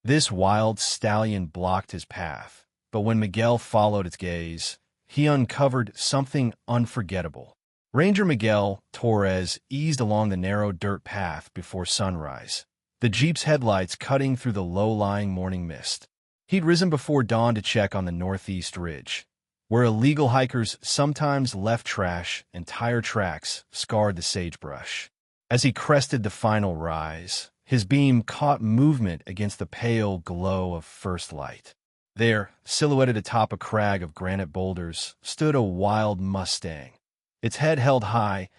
This wild stallion blocked his path, but when Miguel followed its gaze, he uncovered something unforgettable. Ranger Miguel Torres eased along the narrow dirt path before sunrise, the Jeep's headlights cutting through the low-lying morning mist. He'd risen before dawn to check on the northeast ridge, where illegal hikers sometimes left trash and tire tracks scarred the sagebrush. As he crested the final rise, his beam caught movement against the pale glow of first light. There, silhouetted atop a crag of granite boulders, stood a wild Mustang. Its head held high,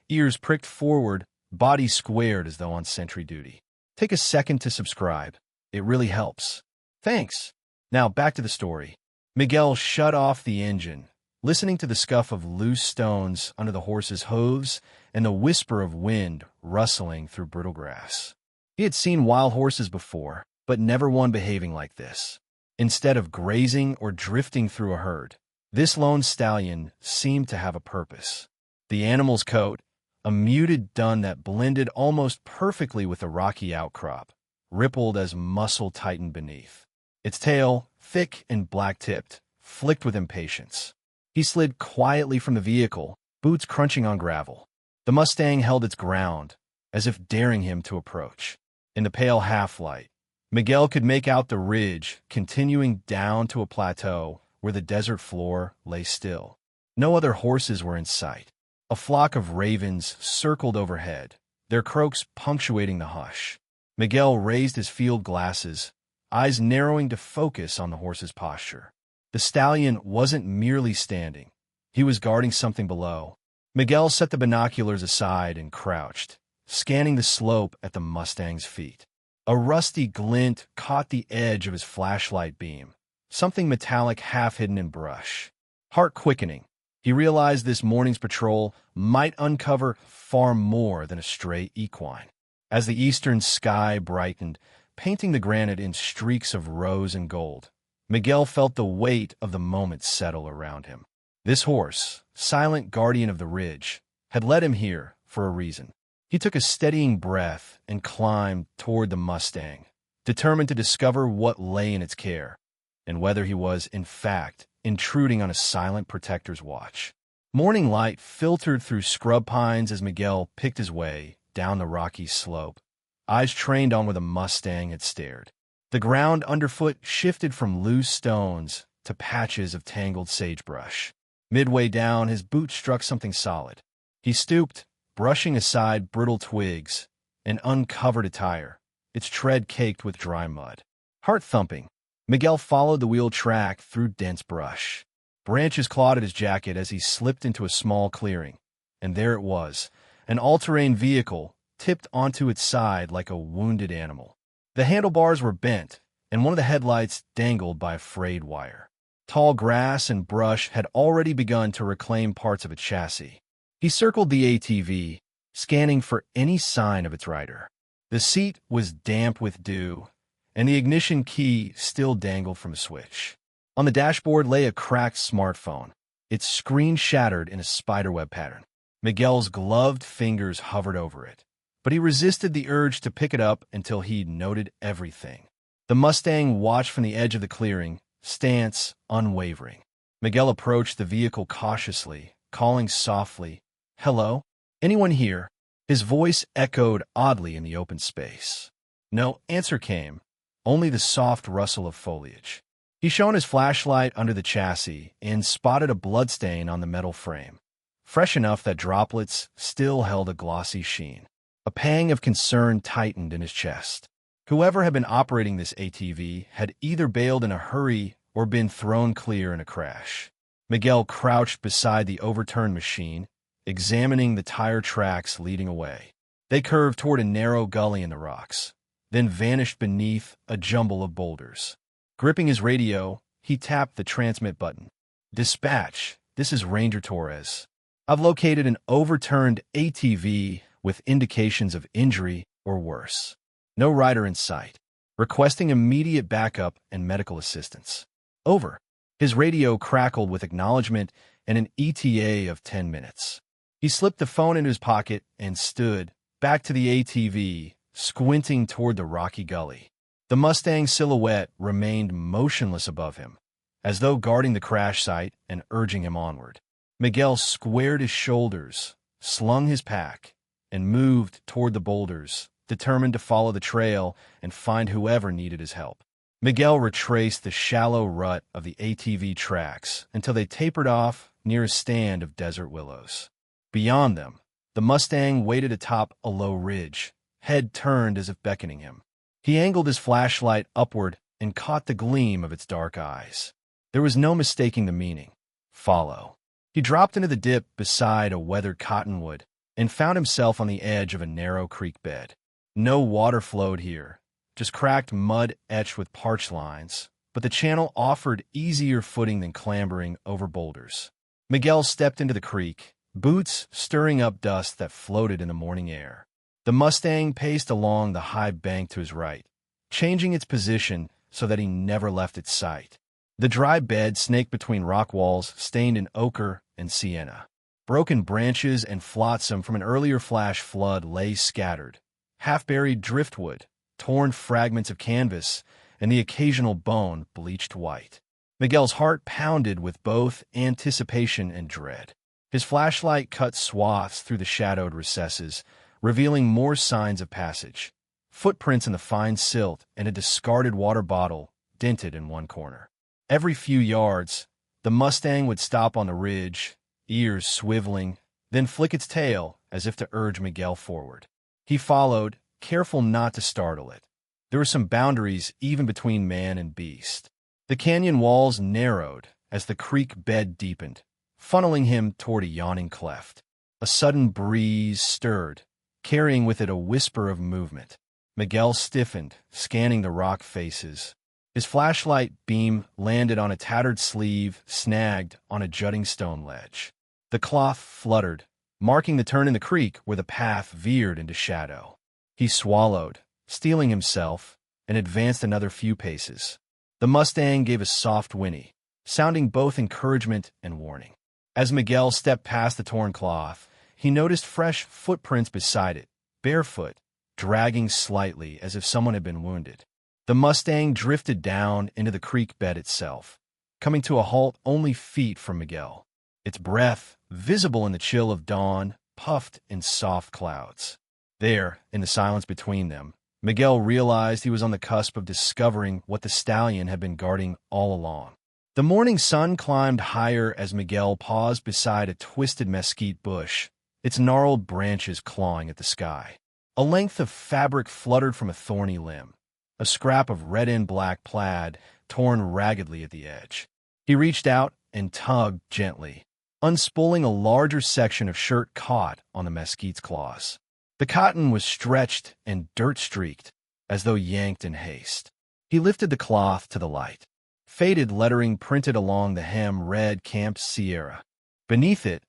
ears pricked forward, body squared as though on sentry duty. Take a second to subscribe. It really helps. Thanks. Now back to the story. Miguel shut off the engine, listening to the scuff of loose stones under the horse's hooves and the whisper of wind rustling through brittle grass. He had seen wild horses before, but never one behaving like this. Instead of grazing or drifting through a herd, this lone stallion seemed to have a purpose. The animal's coat, a muted dun that blended almost perfectly with the rocky outcrop, rippled as muscle tightened beneath. Its tail, thick and black-tipped, flicked with impatience. He slid quietly from the vehicle, boots crunching on gravel. The Mustang held its ground, as if daring him to approach. In the pale half-light, Miguel could make out the ridge continuing down to a plateau where the desert floor lay still. No other horses were in sight. A flock of ravens circled overhead, their croaks punctuating the hush. Miguel raised his field glasses, eyes narrowing to focus on the horse's posture. The stallion wasn't merely standing. He was guarding something below. Miguel set the binoculars aside and crouched, scanning the slope at the Mustang's feet. A rusty glint caught the edge of his flashlight beam, something metallic half-hidden in brush. Heart quickening, he realized this morning's patrol might uncover far more than a stray equine. As the eastern sky brightened, painting the granite in streaks of rose and gold, Miguel felt the weight of the moment settle around him. This horse, silent guardian of the ridge, had led him here for a reason. He took a steadying breath and climbed toward the Mustang, determined to discover what lay in its care, and whether he was, in fact, intruding on a silent protector's watch. Morning light filtered through scrub pines as Miguel picked his way down the rocky slope, eyes trained on where the Mustang had stared. The ground underfoot shifted from loose stones to patches of tangled sagebrush. Midway down, his boot struck something solid. He stooped, brushing aside brittle twigs, and uncovered a tire, its tread caked with dry mud. Heart thumping, Miguel followed the wheel track through dense brush. Branches clawed at his jacket as he slipped into a small clearing, and there it was, an all-terrain vehicle tipped onto its side like a wounded animal. The handlebars were bent, and one of the headlights dangled by a frayed wire. Tall grass and brush had already begun to reclaim parts of its chassis. He circled the ATV, scanning for any sign of its rider. The seat was damp with dew, and the ignition key still dangled from a switch. On the dashboard lay a cracked smartphone, its screen shattered in a spiderweb pattern. Miguel's gloved fingers hovered over it, but he resisted the urge to pick it up until he'd noted everything. The Mustang watched from the edge of the clearing, stance unwavering. Miguel approached the vehicle cautiously, calling softly, "Hello? Anyone here?" His voice echoed oddly in the open space. No answer came, only the soft rustle of foliage. He shone his flashlight under the chassis and spotted a bloodstain on the metal frame, fresh enough that droplets still held a glossy sheen. A pang of concern tightened in his chest. Whoever had been operating this ATV had either bailed in a hurry or been thrown clear in a crash. Miguel crouched beside the overturned machine, examining the tire tracks leading away. They curved toward a narrow gully in the rocks, then vanished beneath a jumble of boulders. Gripping his radio, he tapped the transmit button. "Dispatch, this is Ranger Torres. I've located an overturned ATV with indications of injury or worse. No rider in sight. Requesting immediate backup and medical assistance. Over." His radio crackled with acknowledgement and an ETA of 10 minutes. He slipped the phone into his pocket and stood, back to the ATV, squinting toward the rocky gully. The Mustang's silhouette remained motionless above him, as though guarding the crash site and urging him onward. Miguel squared his shoulders, slung his pack, and moved toward the boulders, determined to follow the trail and find whoever needed his help. Miguel retraced the shallow rut of the ATV tracks until they tapered off near a stand of desert willows. Beyond them, the Mustang waited atop a low ridge, head turned as if beckoning him. He angled his flashlight upward and caught the gleam of its dark eyes. There was no mistaking the meaning. Follow. He dropped into the dip beside a weathered cottonwood and found himself on the edge of a narrow creek bed. No water flowed here, just cracked mud etched with parched lines, but the channel offered easier footing than clambering over boulders. Miguel stepped into the creek, boots stirring up dust that floated in the morning air. The Mustang paced along the high bank to his right, changing its position so that he never left its sight. The dry bed snaked between rock walls stained in ochre and sienna. Broken branches and flotsam from an earlier flash flood lay scattered, half-buried driftwood, torn fragments of canvas, and the occasional bone bleached white. Miguel's heart pounded with both anticipation and dread. His flashlight cut swaths through the shadowed recesses, revealing more signs of passage. Footprints in the fine silt and a discarded water bottle dented in one corner. Every few yards, the Mustang would stop on the ridge, ears swiveling, then flick its tail as if to urge Miguel forward. He followed, careful not to startle it. There were some boundaries even between man and beast. The canyon walls narrowed as the creek bed deepened, funneling him toward a yawning cleft. A sudden breeze stirred, carrying with it a whisper of movement. Miguel stiffened, scanning the rock faces. His flashlight beam landed on a tattered sleeve snagged on a jutting stone ledge. The cloth fluttered, marking the turn in the creek where the path veered into shadow. He swallowed, steeling himself, and advanced another few paces. The Mustang gave a soft whinny, sounding both encouragement and warning. As Miguel stepped past the torn cloth, he noticed fresh footprints beside it, barefoot, dragging slightly as if someone had been wounded. The Mustang drifted down into the creek bed itself, coming to a halt only feet from Miguel. Its breath, visible in the chill of dawn, puffed in soft clouds. There, in the silence between them, Miguel realized he was on the cusp of discovering what the stallion had been guarding all along. The morning sun climbed higher as Miguel paused beside a twisted mesquite bush, its gnarled branches clawing at the sky. A length of fabric fluttered from a thorny limb, a scrap of red-and-black plaid torn raggedly at the edge. He reached out and tugged gently, unspooling a larger section of shirt caught on the mesquite's claws. The cotton was stretched and dirt-streaked, as though yanked in haste. He lifted the cloth to the light. Faded lettering printed along the hem read Camp Sierra. Beneath it,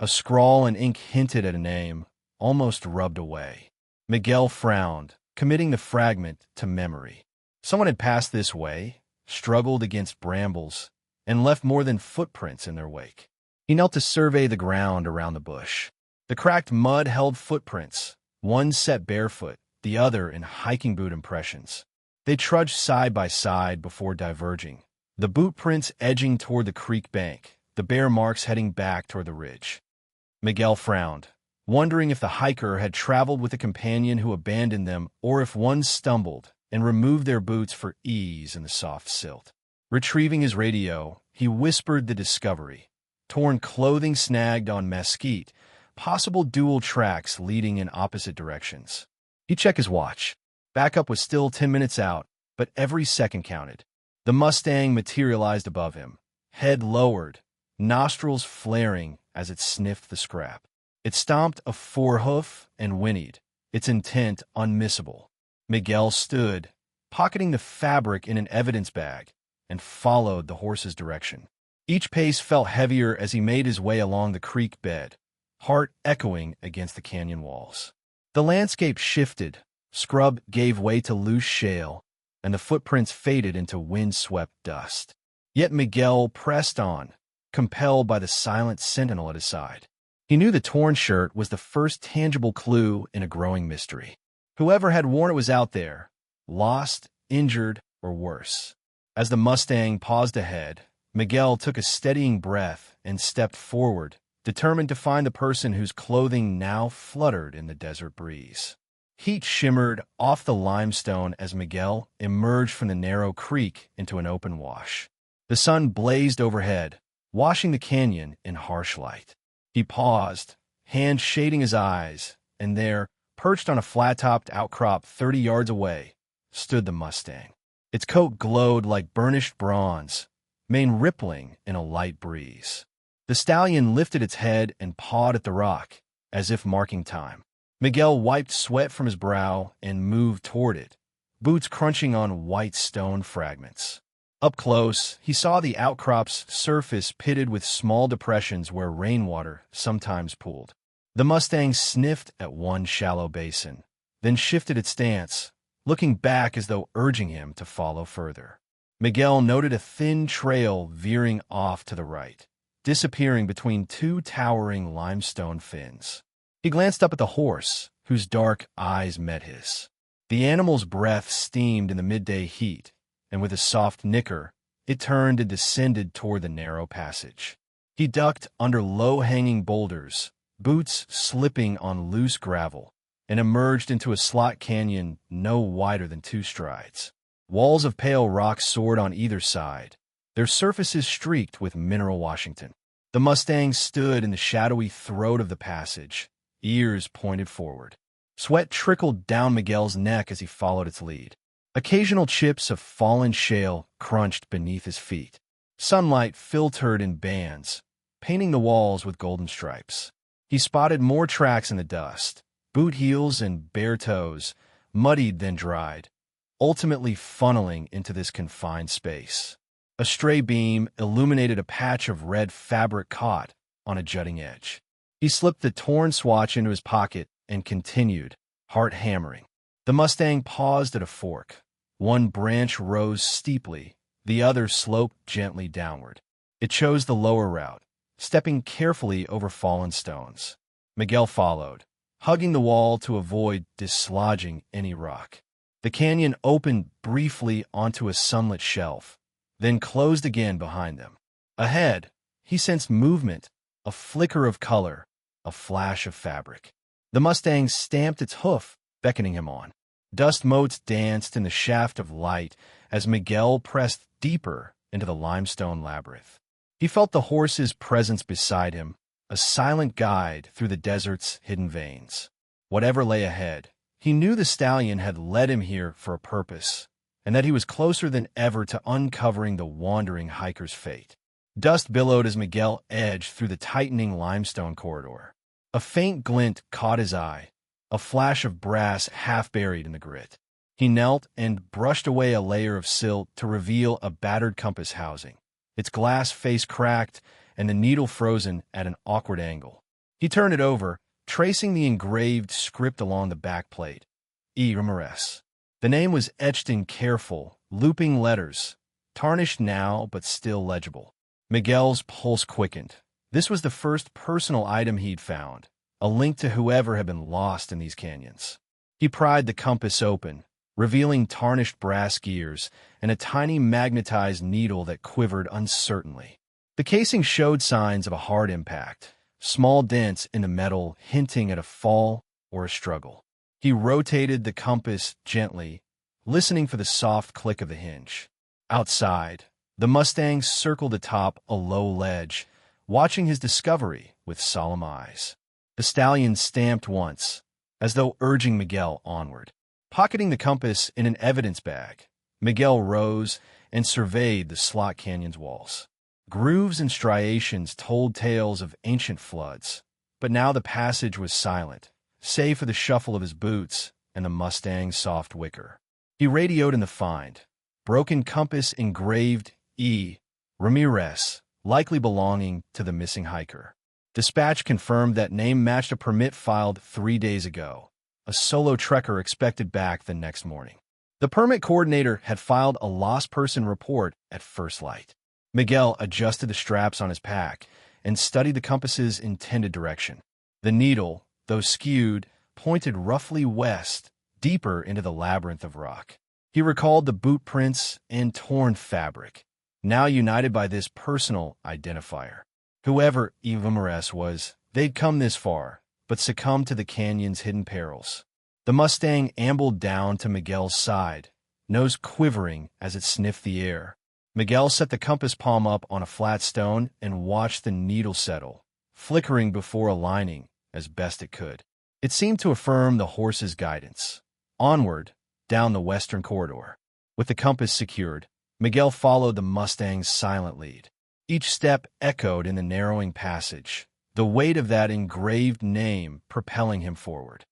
a scrawl in ink hinted at a name, almost rubbed away. Miguel frowned, committing the fragment to memory. Someone had passed this way, struggled against brambles, and left more than footprints in their wake. He knelt to survey the ground around the bush. The cracked mud held footprints, one set barefoot, the other in hiking boot impressions. They trudged side by side before diverging, the boot prints edging toward the creek bank, the bare marks heading back toward the ridge. Miguel frowned, wondering if the hiker had traveled with a companion who abandoned them or if one stumbled and removed their boots for ease in the soft silt. Retrieving his radio, he whispered the discovery. Torn clothing snagged on mesquite, possible dual tracks leading in opposite directions. He checked his watch. Backup was still 10 minutes out, but every second counted. The Mustang materialized above him, head lowered, nostrils flaring as it sniffed the scrap. It stomped a forehoof and whinnied, its intent unmissable. Miguel stood, pocketing the fabric in an evidence bag, and followed the horse's direction. Each pace felt heavier as he made his way along the creek bed, heart echoing against the canyon walls. The landscape shifted, scrub gave way to loose shale, and the footprints faded into wind-swept dust. Yet Miguel pressed on, compelled by the silent sentinel at his side. He knew the torn shirt was the first tangible clue in a growing mystery. Whoever had worn it was out there, lost injured, or worse. As the Mustang paused ahead, Miguel took a steadying breath and stepped forward, determined to find the person whose clothing now fluttered in the desert breeze. Heat shimmered off the limestone as Miguel emerged from the narrow creek into an open wash. The sun blazed overhead, washing the canyon in harsh light. He paused, hand shading his eyes, and there, perched on a flat-topped outcrop 30 yards away, stood the Mustang. Its coat glowed like burnished bronze, mane rippling in a light breeze. The stallion lifted its head and pawed at the rock, as if marking time. Miguel wiped sweat from his brow and moved toward it, boots crunching on white stone fragments. Up close, he saw the outcrop's surface pitted with small depressions where rainwater sometimes pooled. The Mustang sniffed at one shallow basin, then shifted its stance, looking back as though urging him to follow further. Miguel noted a thin trail veering off to the right, disappearing between two towering limestone fins. He glanced up at the horse, whose dark eyes met his. The animal's breath steamed in the midday heat, and with a soft nicker, it turned and descended toward the narrow passage. He ducked under low-hanging boulders, boots slipping on loose gravel, and emerged into a slot canyon no wider than 2 strides. Walls of pale rock soared on either side, their surfaces streaked with mineral Washington. The Mustang stood in the shadowy throat of the passage, ears pointed forward. Sweat trickled down Miguel's neck as he followed its lead. Occasional chips of fallen shale crunched beneath his feet. Sunlight filtered in bands, painting the walls with golden stripes. He spotted more tracks in the dust, boot heels and bare toes, muddied then dried, ultimately funneling into this confined space. A stray beam illuminated a patch of red fabric caught on a jutting edge. He slipped the torn swatch into his pocket and continued, heart hammering. The Mustang paused at a fork. One branch rose steeply, the other sloped gently downward. It chose the lower route, stepping carefully over fallen stones. Miguel followed, hugging the wall to avoid dislodging any rock. The canyon opened briefly onto a sunlit shelf, then closed again behind them. Ahead, he sensed movement, a flicker of color, a flash of fabric. The Mustang stamped its hoof, beckoning him on. Dust motes danced in the shaft of light as Miguel pressed deeper into the limestone labyrinth. He felt the horse's presence beside him, a silent guide through the desert's hidden veins. Whatever lay ahead, he knew the stallion had led him here for a purpose, and that he was closer than ever to uncovering the wandering hiker's fate. Dust billowed as Miguel edged through the tightening limestone corridor. A faint glint caught his eye, a flash of brass half buried in the grit. He knelt and brushed away a layer of silt to reveal a battered compass housing, its glass face cracked and the needle frozen at an awkward angle. He turned it over, tracing the engraved script along the back plate. E. Ramirez. The name was etched in careful, looping letters, tarnished now but still legible. Miguel's pulse quickened. This was the first personal item he'd found, a link to whoever had been lost in these canyons. He pried the compass open, revealing tarnished brass gears and a tiny magnetized needle that quivered uncertainly. The casing showed signs of a hard impact, small dents in the metal hinting at a fall or a struggle. He rotated the compass gently, listening for the soft click of the hinge. Outside, the Mustang circled atop a low ledge, watching his discovery with solemn eyes. The stallion stamped once, as though urging Miguel onward. Pocketing the compass in an evidence bag, Miguel rose and surveyed the slot canyon's walls. Grooves and striations told tales of ancient floods, but now the passage was silent, save for the shuffle of his boots and the Mustang's soft wicker. He radioed in the find. Broken compass engraved E. Ramirez, likely belonging to the missing hiker. Dispatch confirmed that name matched a permit filed 3 days ago. A solo trekker expected back the next morning. The permit coordinator had filed a lost person report at first light. Miguel adjusted the straps on his pack and studied the compass's intended direction. The needle, though skewed, pointed roughly west, deeper into the labyrinth of rock. He recalled the boot prints and torn fabric, now united by this personal identifier. Whoever Eva Mares was, they'd come this far, but succumbed to the canyon's hidden perils. The Mustang ambled down to Miguel's side, nose quivering as it sniffed the air. Miguel set the compass palm up on a flat stone and watched the needle settle, flickering before aligning as best it could. It seemed to affirm the horse's guidance. Onward, down the western corridor. With the compass secured, Miguel followed the Mustang's silent lead. Each step echoed in the narrowing passage, the weight of that engraved name propelling him forward.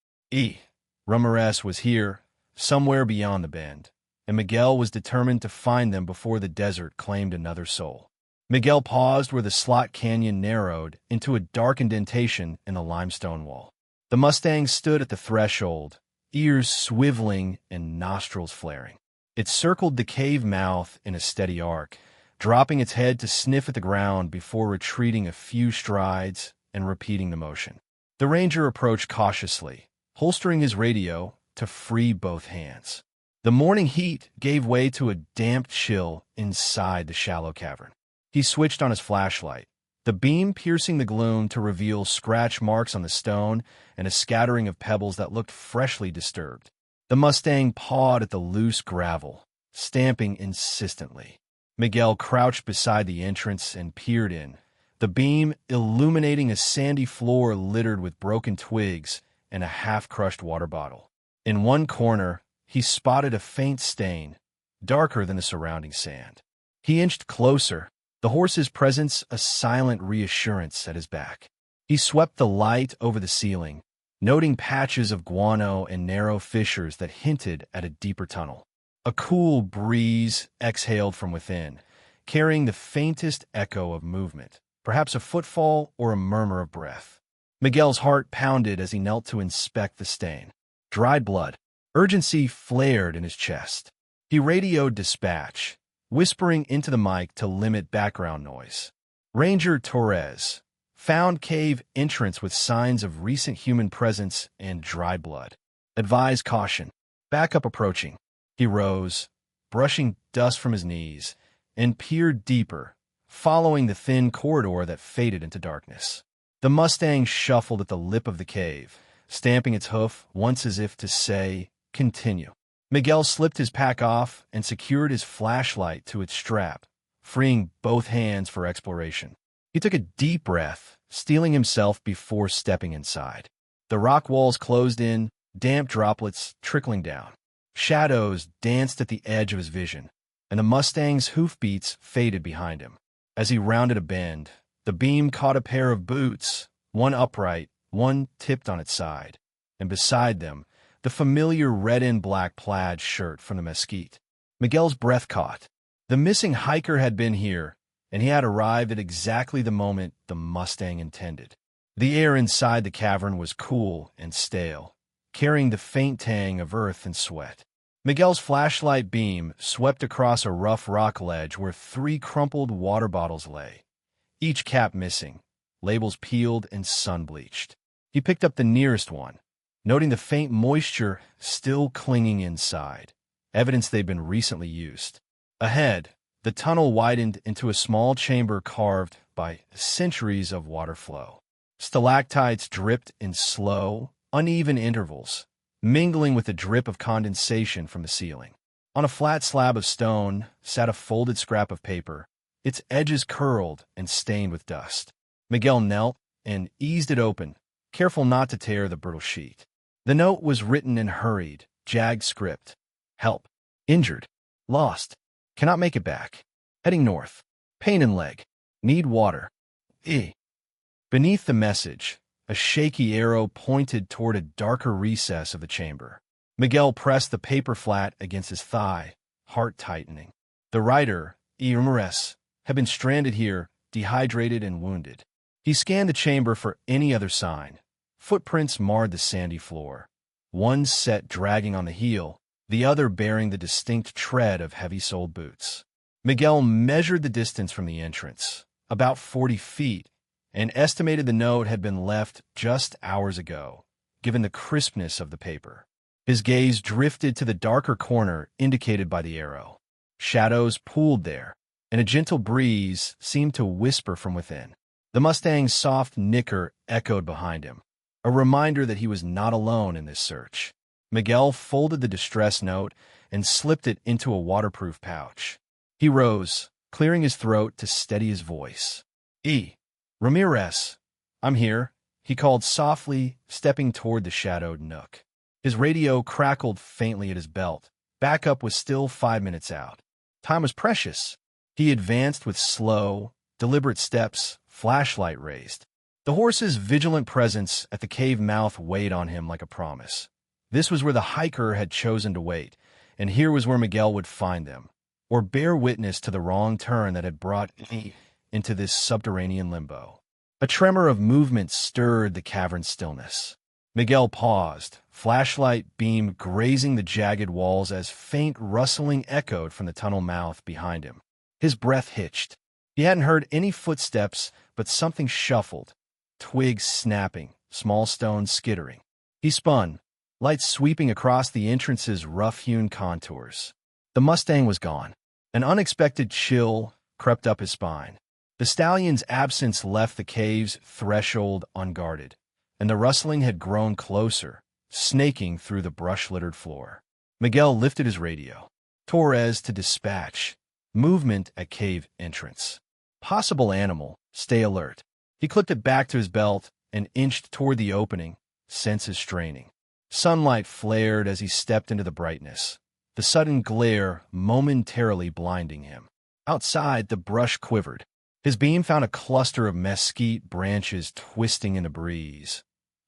Ramirez was here, somewhere beyond the bend, and Miguel was determined to find them before the desert claimed another soul. Miguel paused where the slot canyon narrowed into a dark indentation in the limestone wall. The Mustang stood at the threshold, ears swiveling and nostrils flaring. It circled the cave mouth in a steady arc, dropping its head to sniff at the ground before retreating a few strides and repeating the motion. The ranger approached cautiously, holstering his radio to free both hands. The morning heat gave way to a damp chill inside the shallow cavern. He switched on his flashlight, the beam piercing the gloom to reveal scratch marks on the stone and a scattering of pebbles that looked freshly disturbed. The Mustang pawed at the loose gravel, stamping insistently. Miguel crouched beside the entrance and peered in, the beam illuminating a sandy floor littered with broken twigs and a half-crushed water bottle. In one corner, he spotted a faint stain, darker than the surrounding sand. He inched closer, the horse's presence a silent reassurance at his back. He swept the light over the ceiling, noting patches of guano and narrow fissures that hinted at a deeper tunnel. A cool breeze exhaled from within, carrying the faintest echo of movement, perhaps a footfall or a murmur of breath. Miguel's heart pounded as he knelt to inspect the stain. Dried blood. Urgency flared in his chest. He radioed dispatch, whispering into the mic to limit background noise. Ranger Torres. Found cave entrance with signs of recent human presence and dried blood. Advise caution. Backup approaching. He rose, brushing dust from his knees, and peered deeper, following the thin corridor that faded into darkness. The Mustang shuffled at the lip of the cave, stamping its hoof once as if to say, "Continue." Miguel slipped his pack off and secured his flashlight to its strap, freeing both hands for exploration. He took a deep breath, steeling himself before stepping inside. The rock walls closed in, damp droplets trickling down. Shadows danced at the edge of his vision, and the Mustang's hoofbeats faded behind him. As he rounded a bend, the beam caught a pair of boots, one upright, one tipped on its side, and beside them, the familiar red and black plaid shirt from the mesquite. Miguel's breath caught. The missing hiker had been here, and he had arrived at exactly the moment the Mustang intended. The air inside the cavern was cool and stale, carrying the faint tang of earth and sweat. Miguel's flashlight beam swept across a rough rock ledge where 3 crumpled water bottles lay, each cap missing, labels peeled and sun-bleached. He picked up the nearest one, noting the faint moisture still clinging inside, evidence they'd been recently used. Ahead, the tunnel widened into a small chamber carved by centuries of water flow. Stalactites dripped in slow, uneven intervals, mingling with the drip of condensation from the ceiling. On a flat slab of stone sat a folded scrap of paper, its edges curled and stained with dust. Miguel knelt and eased it open, careful not to tear the brittle sheet. The note was written in hurried, jagged script. Help. Injured. Lost. Cannot make it back. Heading north. Pain in leg. Need water. Beneath the message, a shaky arrow pointed toward a darker recess of the chamber. Miguel pressed the paper flat against his thigh, heart tightening. The writer, Ramirez, had been stranded here, dehydrated and wounded. He scanned the chamber for any other sign. Footprints marred the sandy floor, one set dragging on the heel, the other bearing the distinct tread of heavy-soled boots. Miguel measured the distance from the entrance, about 40 feet, and estimated the note had been left just hours ago, given the crispness of the paper. His gaze drifted to the darker corner indicated by the arrow. Shadows pooled there, and a gentle breeze seemed to whisper from within. The Mustang's soft nicker echoed behind him, a reminder that he was not alone in this search. Miguel folded the distress note and slipped it into a waterproof pouch. He rose, clearing his throat to steady his voice. Ramirez, I'm here, he called softly, stepping toward the shadowed nook. His radio crackled faintly at his belt. Backup was still 5 minutes out. Time was precious. He advanced with slow, deliberate steps, flashlight raised. The horse's vigilant presence at the cave mouth weighed on him like a promise. This was where the hiker had chosen to wait, and here was where Miguel would find them, or bear witness to the wrong turn that had brought me into this subterranean limbo. A tremor of movement stirred the cavern's stillness. Miguel paused, flashlight beam grazing the jagged walls as faint rustling echoed from the tunnel mouth behind him. His breath hitched. He hadn't heard any footsteps, but something shuffled, twigs snapping, small stones skittering. He spun, light sweeping across the entrance's rough-hewn contours. The Mustang was gone. An unexpected chill crept up his spine. The stallion's absence left the cave's threshold unguarded, and the rustling had grown closer, snaking through the brush-littered floor. Miguel lifted his radio. Torres to dispatch. Movement at cave entrance. Possible animal. Stay alert. He clipped it back to his belt and inched toward the opening, senses straining. Sunlight flared as he stepped into the brightness, the sudden glare momentarily blinding him. Outside, the brush quivered. His beam found a cluster of mesquite branches twisting in the breeze.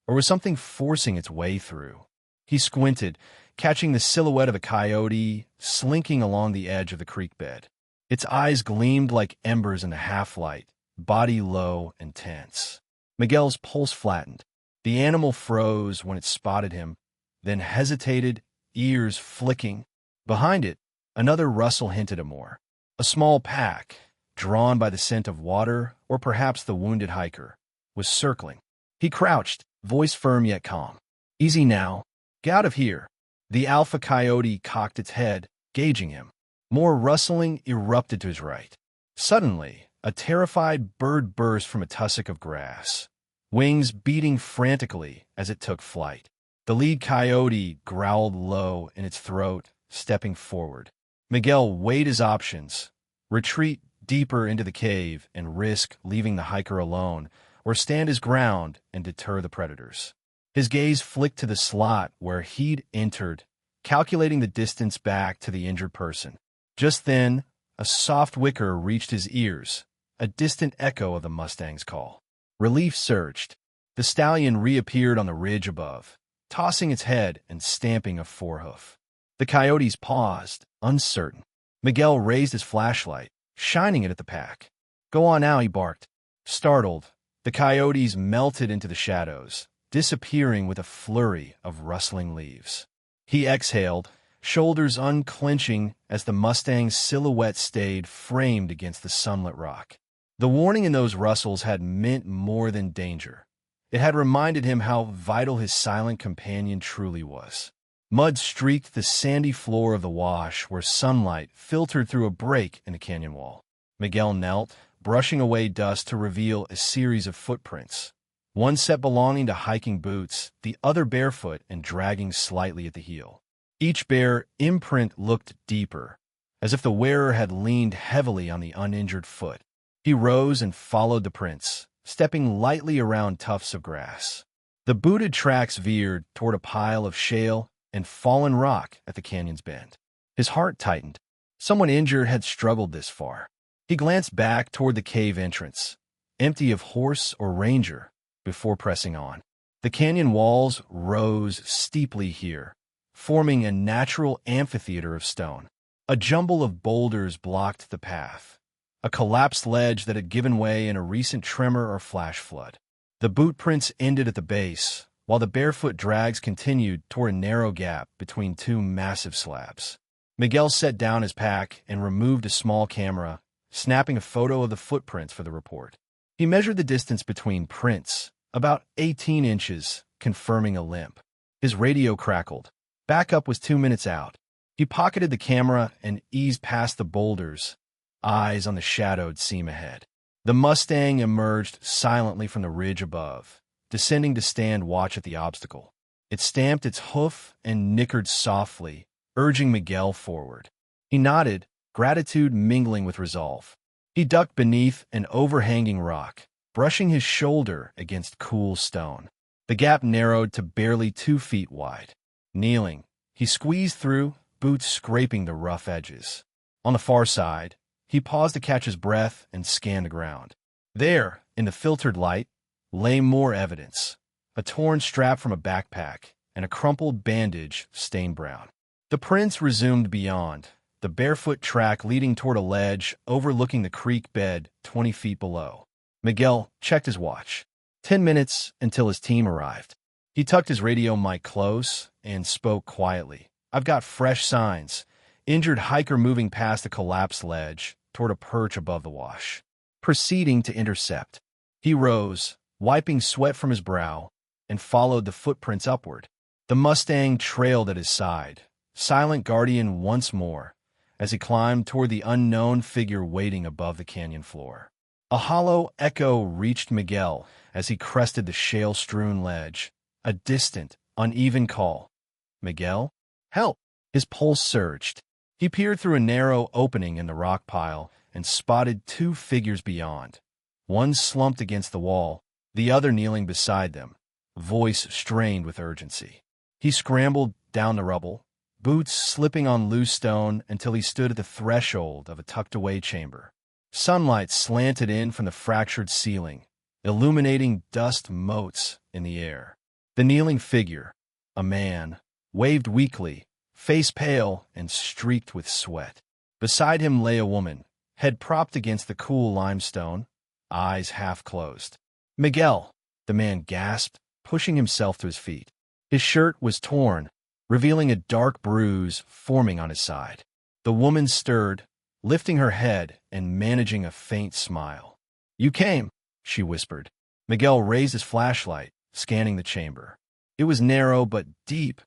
Or was something forcing its way through? He squinted, catching the silhouette of a coyote slinking along the edge of the creek bed. Its eyes gleamed like embers in the half-light, body low and tense. Miguel's pulse flattened. The animal froze when it spotted him, then hesitated, ears flicking. Behind it, another rustle hinted at more. A small pack, drawn by the scent of water or perhaps the wounded hiker, was circling. He crouched, voice firm yet calm. Easy now. Get out of here. The alpha coyote cocked its head, gauging him. More rustling erupted to his right. Suddenly, a terrified bird burst from a tussock of grass, wings beating frantically as it took flight. The lead coyote growled low in its throat, stepping forward. Miguel weighed his options: retreat deeper into the cave and risk leaving the hiker alone, or stand his ground and deter the predators. His gaze flicked to the slot where he'd entered, calculating the distance back to the injured person. Just then, a soft whicker reached his ears, a distant echo of the Mustang's call. Relief surged. The stallion reappeared on the ridge above, tossing its head and stamping a forehoof. The coyotes paused, uncertain. Miguel raised his flashlight, shining it at the pack. Go on now, he barked. Startled, the coyotes melted into the shadows, disappearing with a flurry of rustling leaves. He exhaled, shoulders unclenching as the Mustang's silhouette stayed framed against the sunlit rock. The warning in those rustles had meant more than danger. It had reminded him how vital his silent companion truly was. Mud streaked the sandy floor of the wash where sunlight filtered through a break in the canyon wall. Miguel knelt, brushing away dust to reveal a series of footprints. One set belonging to hiking boots, the other barefoot and dragging slightly at the heel. Each bare imprint looked deeper, as if the wearer had leaned heavily on the uninjured foot. He rose and followed the prints, stepping lightly around tufts of grass. The booted tracks veered toward a pile of shale and fallen rock at the canyon's bend. His heart tightened. Someone injured had struggled this far. He glanced back toward the cave entrance, empty of horse or ranger, before pressing on. The canyon walls rose steeply here, forming a natural amphitheater of stone. A jumble of boulders blocked the path, a collapsed ledge that had given way in a recent tremor or flash flood. The boot prints ended at the base, while the barefoot drags continued toward a narrow gap between two massive slabs. Miguel set down his pack and removed a small camera, snapping a photo of the footprints for the report. He measured the distance between prints, about 18 inches, confirming a limp. His radio crackled. Backup was 2 minutes out. He pocketed the camera and eased past the boulders, eyes on the shadowed seam ahead. The Mustang emerged silently from the ridge above, descending to stand watch at the obstacle. It stamped its hoof and nickered softly, urging Miguel forward. He nodded, gratitude mingling with resolve. He ducked beneath an overhanging rock, brushing his shoulder against cool stone. The gap narrowed to barely 2 feet wide. Kneeling, he squeezed through, boots scraping the rough edges. On the far side, he paused to catch his breath and scan the ground. There, in the filtered light, lay more evidence: a torn strap from a backpack and a crumpled bandage stained brown. The prints resumed beyond, the barefoot track leading toward a ledge overlooking the creek bed 20 feet below. Miguel checked his watch. 10 minutes until his team arrived. He tucked his radio mic close and spoke quietly. "I've got fresh signs. Injured hiker moving past a collapsed ledge toward a perch above the wash." Proceeding to intercept, he rose, wiping sweat from his brow, and followed the footprints upward. The Mustang trailed at his side, silent guardian once more, as he climbed toward the unknown figure waiting above the canyon floor. A hollow echo reached Miguel as he crested the shale-strewn ledge, a distant, uneven call. "Miguel? Help!" His pulse surged. He peered through a narrow opening in the rock pile and spotted 2 figures beyond. One slumped against the wall, the other kneeling beside them, voice strained with urgency. He scrambled down the rubble, boots slipping on loose stone until he stood at the threshold of a tucked-away chamber. Sunlight slanted in from the fractured ceiling, illuminating dust motes in the air. The kneeling figure, a man, waved weakly, face pale and streaked with sweat. Beside him lay a woman, head propped against the cool limestone, eyes half closed. "Miguel," the man gasped, pushing himself to his feet. His shirt was torn, revealing a dark bruise forming on his side. The woman stirred, lifting her head and managing a faint smile. "You came," she whispered. Miguel raised his flashlight, scanning the chamber. It was narrow but deep,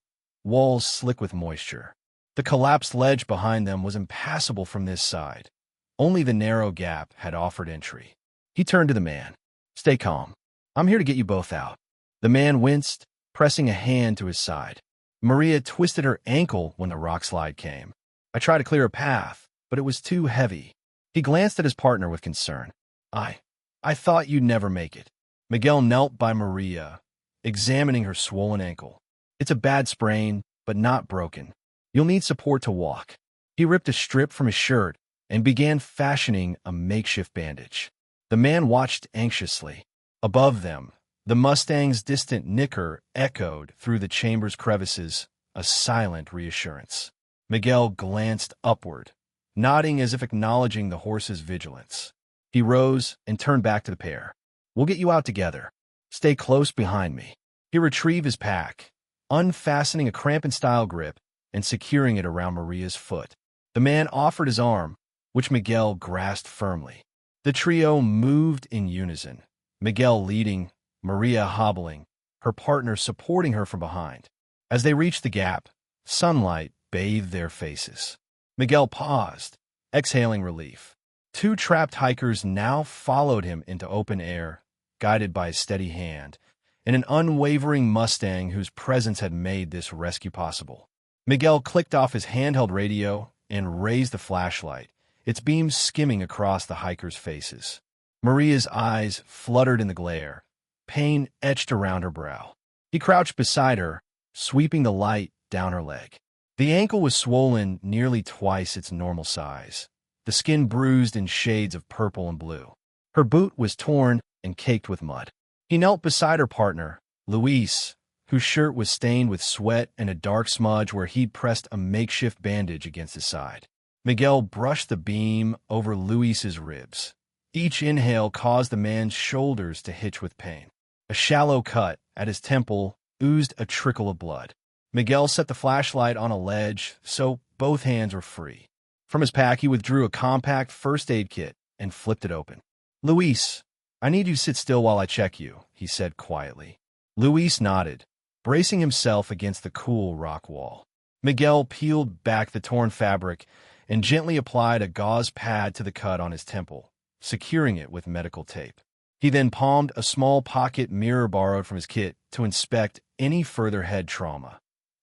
walls slick with moisture. The collapsed ledge behind them was impassable from this side. Only the narrow gap had offered entry. He turned to the man. "Stay calm. I'm here to get you both out." The man winced, pressing a hand to his side. "Maria twisted her ankle when the rock slide came. I tried to clear a path, but it was too heavy." He glanced at his partner with concern. I thought you'd never make it." Miguel knelt by Maria, examining her swollen ankle. "It's a bad sprain, but not broken. You'll need support to walk." He ripped a strip from his shirt and began fashioning a makeshift bandage. The man watched anxiously. Above them, the Mustang's distant nicker echoed through the chamber's crevices, a silent reassurance. Miguel glanced upward, nodding as if acknowledging the horse's vigilance. He rose and turned back to the pair. "We'll get you out together. Stay close behind me." He retrieved his pack, unfastening a crampon-style grip and securing it around Maria's foot. The man offered his arm, which Miguel grasped firmly. The trio moved in unison, Miguel leading, Maria hobbling, her partner supporting her from behind. As they reached the gap, sunlight bathed their faces. Miguel paused, exhaling relief. 2 trapped hikers now followed him into open air, guided by a steady hand, and an unwavering Mustang whose presence had made this rescue possible. Miguel clicked off his handheld radio and raised the flashlight, its beams skimming across the hikers' faces. Maria's eyes fluttered in the glare, pain etched around her brow. He crouched beside her, sweeping the light down her leg. The ankle was swollen nearly twice its normal size, the skin bruised in shades of purple and blue. Her boot was torn and caked with mud. He knelt beside her partner, Luis, whose shirt was stained with sweat and a dark smudge where he'd pressed a makeshift bandage against his side. Miguel brushed the beam over Luis's ribs. Each inhale caused the man's shoulders to hitch with pain. A shallow cut at his temple oozed a trickle of blood. Miguel set the flashlight on a ledge so both hands were free. From his pack, he withdrew a compact first aid kit and flipped it open. "Luis, I need you to sit still while I check you," he said quietly. Luis nodded, bracing himself against the cool rock wall. Miguel peeled back the torn fabric and gently applied a gauze pad to the cut on his temple, securing it with medical tape. He then palmed a small pocket mirror borrowed from his kit to inspect any further head trauma.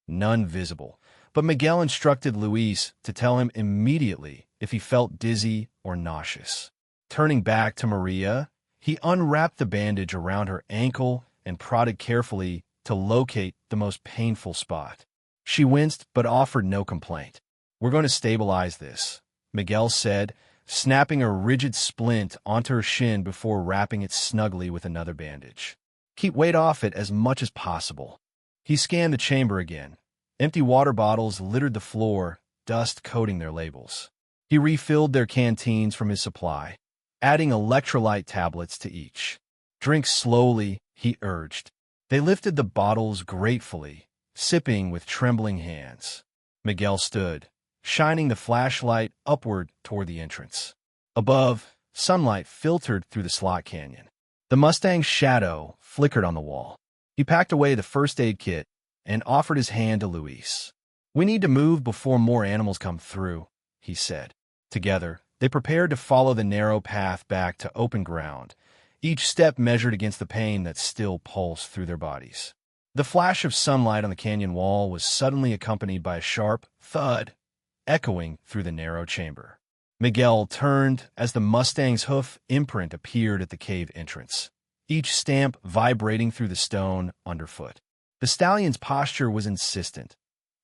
None visible, but Miguel instructed Luis to tell him immediately if he felt dizzy or nauseous. Turning back to Maria, he unwrapped the bandage around her ankle and prodded carefully to locate the most painful spot. She winced but offered no complaint. "We're going to stabilize this," Miguel said, snapping a rigid splint onto her shin before wrapping it snugly with another bandage. "Keep weight off it as much as possible." He scanned the chamber again. Empty water bottles littered the floor, dust coating their labels. He refilled their canteens from his supply, adding electrolyte tablets to each. "Drink slowly," he urged. They lifted the bottles gratefully, sipping with trembling hands. Miguel stood, shining the flashlight upward toward the entrance. Above, sunlight filtered through the slot canyon. The Mustang's shadow flickered on the wall. He packed away the first aid kit and offered his hand to Luis. "We need to move before more animals come through," he said. Together, they prepared to follow the narrow path back to open ground, each step measured against the pain that still pulsed through their bodies. The flash of sunlight on the canyon wall was suddenly accompanied by a sharp thud, echoing through the narrow chamber. Miguel turned as the Mustang's hoof imprint appeared at the cave entrance, each stamp vibrating through the stone underfoot. The stallion's posture was insistent.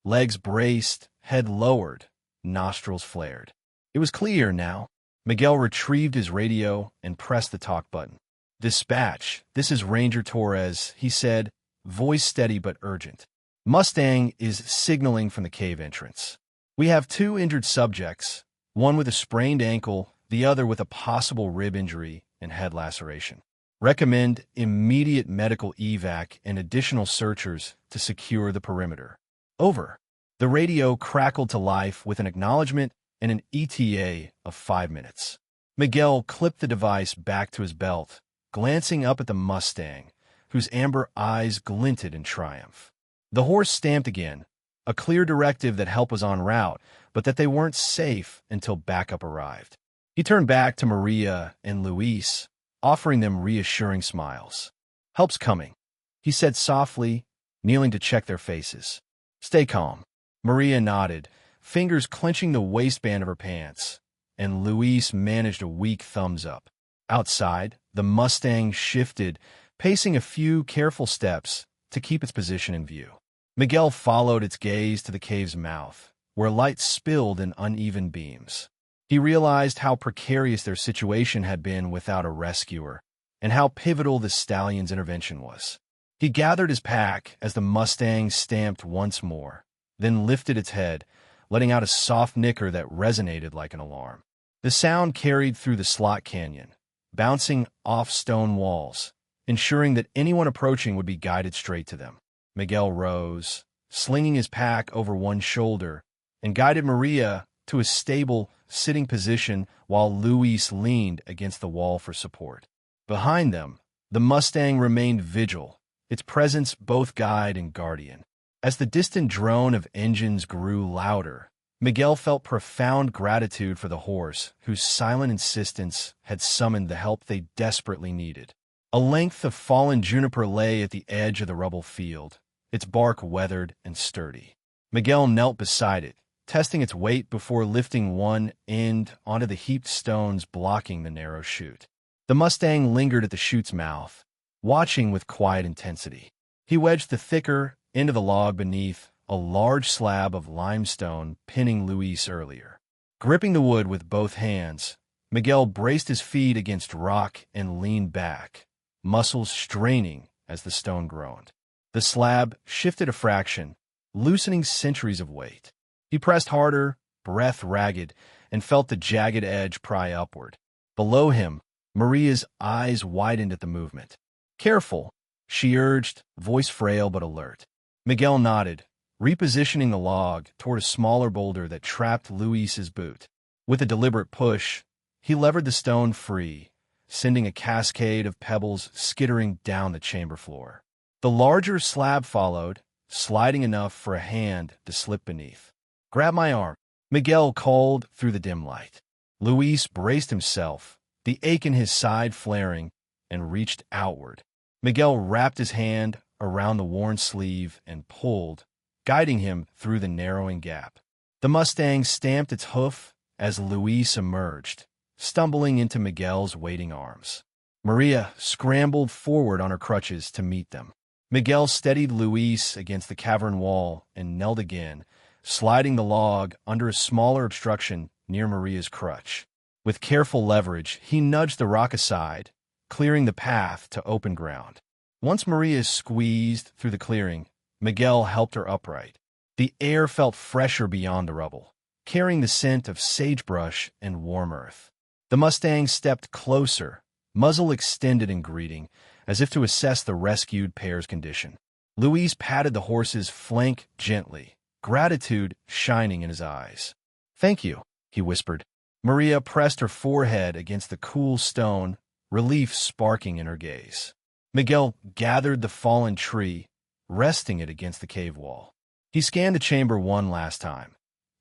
Legs braced, head lowered, nostrils flared. It was clear now. Miguel retrieved his radio and pressed the talk button. "Dispatch, this is Ranger Torres," he said, voice steady but urgent. "Mustang is signaling from the cave entrance. We have 2 injured subjects, one with a sprained ankle, the other with a possible rib injury and head laceration. Recommend immediate medical evac and additional searchers to secure the perimeter. Over." The radio crackled to life with an acknowledgement and an ETA of 5 minutes. Miguel clipped the device back to his belt, glancing up at the Mustang, whose amber eyes glinted in triumph. The horse stamped again, a clear directive that help was en route, but that they weren't safe until backup arrived. He turned back to Maria and Luis, offering them reassuring smiles. "Help's coming," he said softly, kneeling to check their faces. "Stay calm." Maria nodded, fingers clenching the waistband of her pants, and Luis managed a weak thumbs up. Outside, the Mustang shifted, pacing a few careful steps to keep its position in view. Miguel followed its gaze to the cave's mouth, where light spilled in uneven beams. He realized how precarious their situation had been without a rescuer, and how pivotal the stallion's intervention was. He gathered his pack as the Mustang stamped once more, then lifted its head, letting out a soft nicker that resonated like an alarm. The sound carried through the slot canyon, bouncing off stone walls, ensuring that anyone approaching would be guided straight to them. Miguel rose, slinging his pack over one shoulder, and guided Maria to a stable, sitting position while Luis leaned against the wall for support. Behind them, the Mustang remained vigil, its presence both guide and guardian. As the distant drone of engines grew louder, Miguel felt profound gratitude for the horse, whose silent insistence had summoned the help they desperately needed. A length of fallen juniper lay at the edge of the rubble field, its bark weathered and sturdy. Miguel knelt beside it, testing its weight before lifting one end onto the heaped stones blocking the narrow chute. The Mustang lingered at the chute's mouth, watching with quiet intensity. He wedged the thicker end of the log beneath a large slab of limestone pinning Luis earlier. Gripping the wood with both hands, Miguel braced his feet against rock and leaned back, muscles straining as the stone groaned. The slab shifted a fraction, loosening centuries of weight. He pressed harder, breath ragged, and felt the jagged edge pry upward. Below him, Maria's eyes widened at the movement. "Careful," she urged, voice frail but alert. Miguel nodded, repositioning the log toward a smaller boulder that trapped Luis's boot. With a deliberate push, he levered the stone free, sending a cascade of pebbles skittering down the chamber floor. The larger slab followed, sliding enough for a hand to slip beneath. "Grab my arm," Miguel called through the dim light. Luis braced himself, the ache in his side flaring, and reached outward. Miguel wrapped his hand around the worn sleeve and pulled, guiding him through the narrowing gap. The Mustang stamped its hoof as Luis emerged, stumbling into Miguel's waiting arms. Maria scrambled forward on her crutches to meet them. Miguel steadied Luis against the cavern wall and knelt again, sliding the log under a smaller obstruction near Maria's crutch. With careful leverage, he nudged the rock aside, clearing the path to open ground. Once Maria squeezed through the clearing, Miguel helped her upright. The air felt fresher beyond the rubble, carrying the scent of sagebrush and warm earth. The Mustang stepped closer, muzzle extended in greeting, as if to assess the rescued pair's condition. Luis patted the horse's flank gently, gratitude shining in his eyes. "Thank you," he whispered. Maria pressed her forehead against the cool stone, relief sparking in her gaze. Miguel gathered the fallen tree, resting it against the cave wall. He scanned the chamber one last time.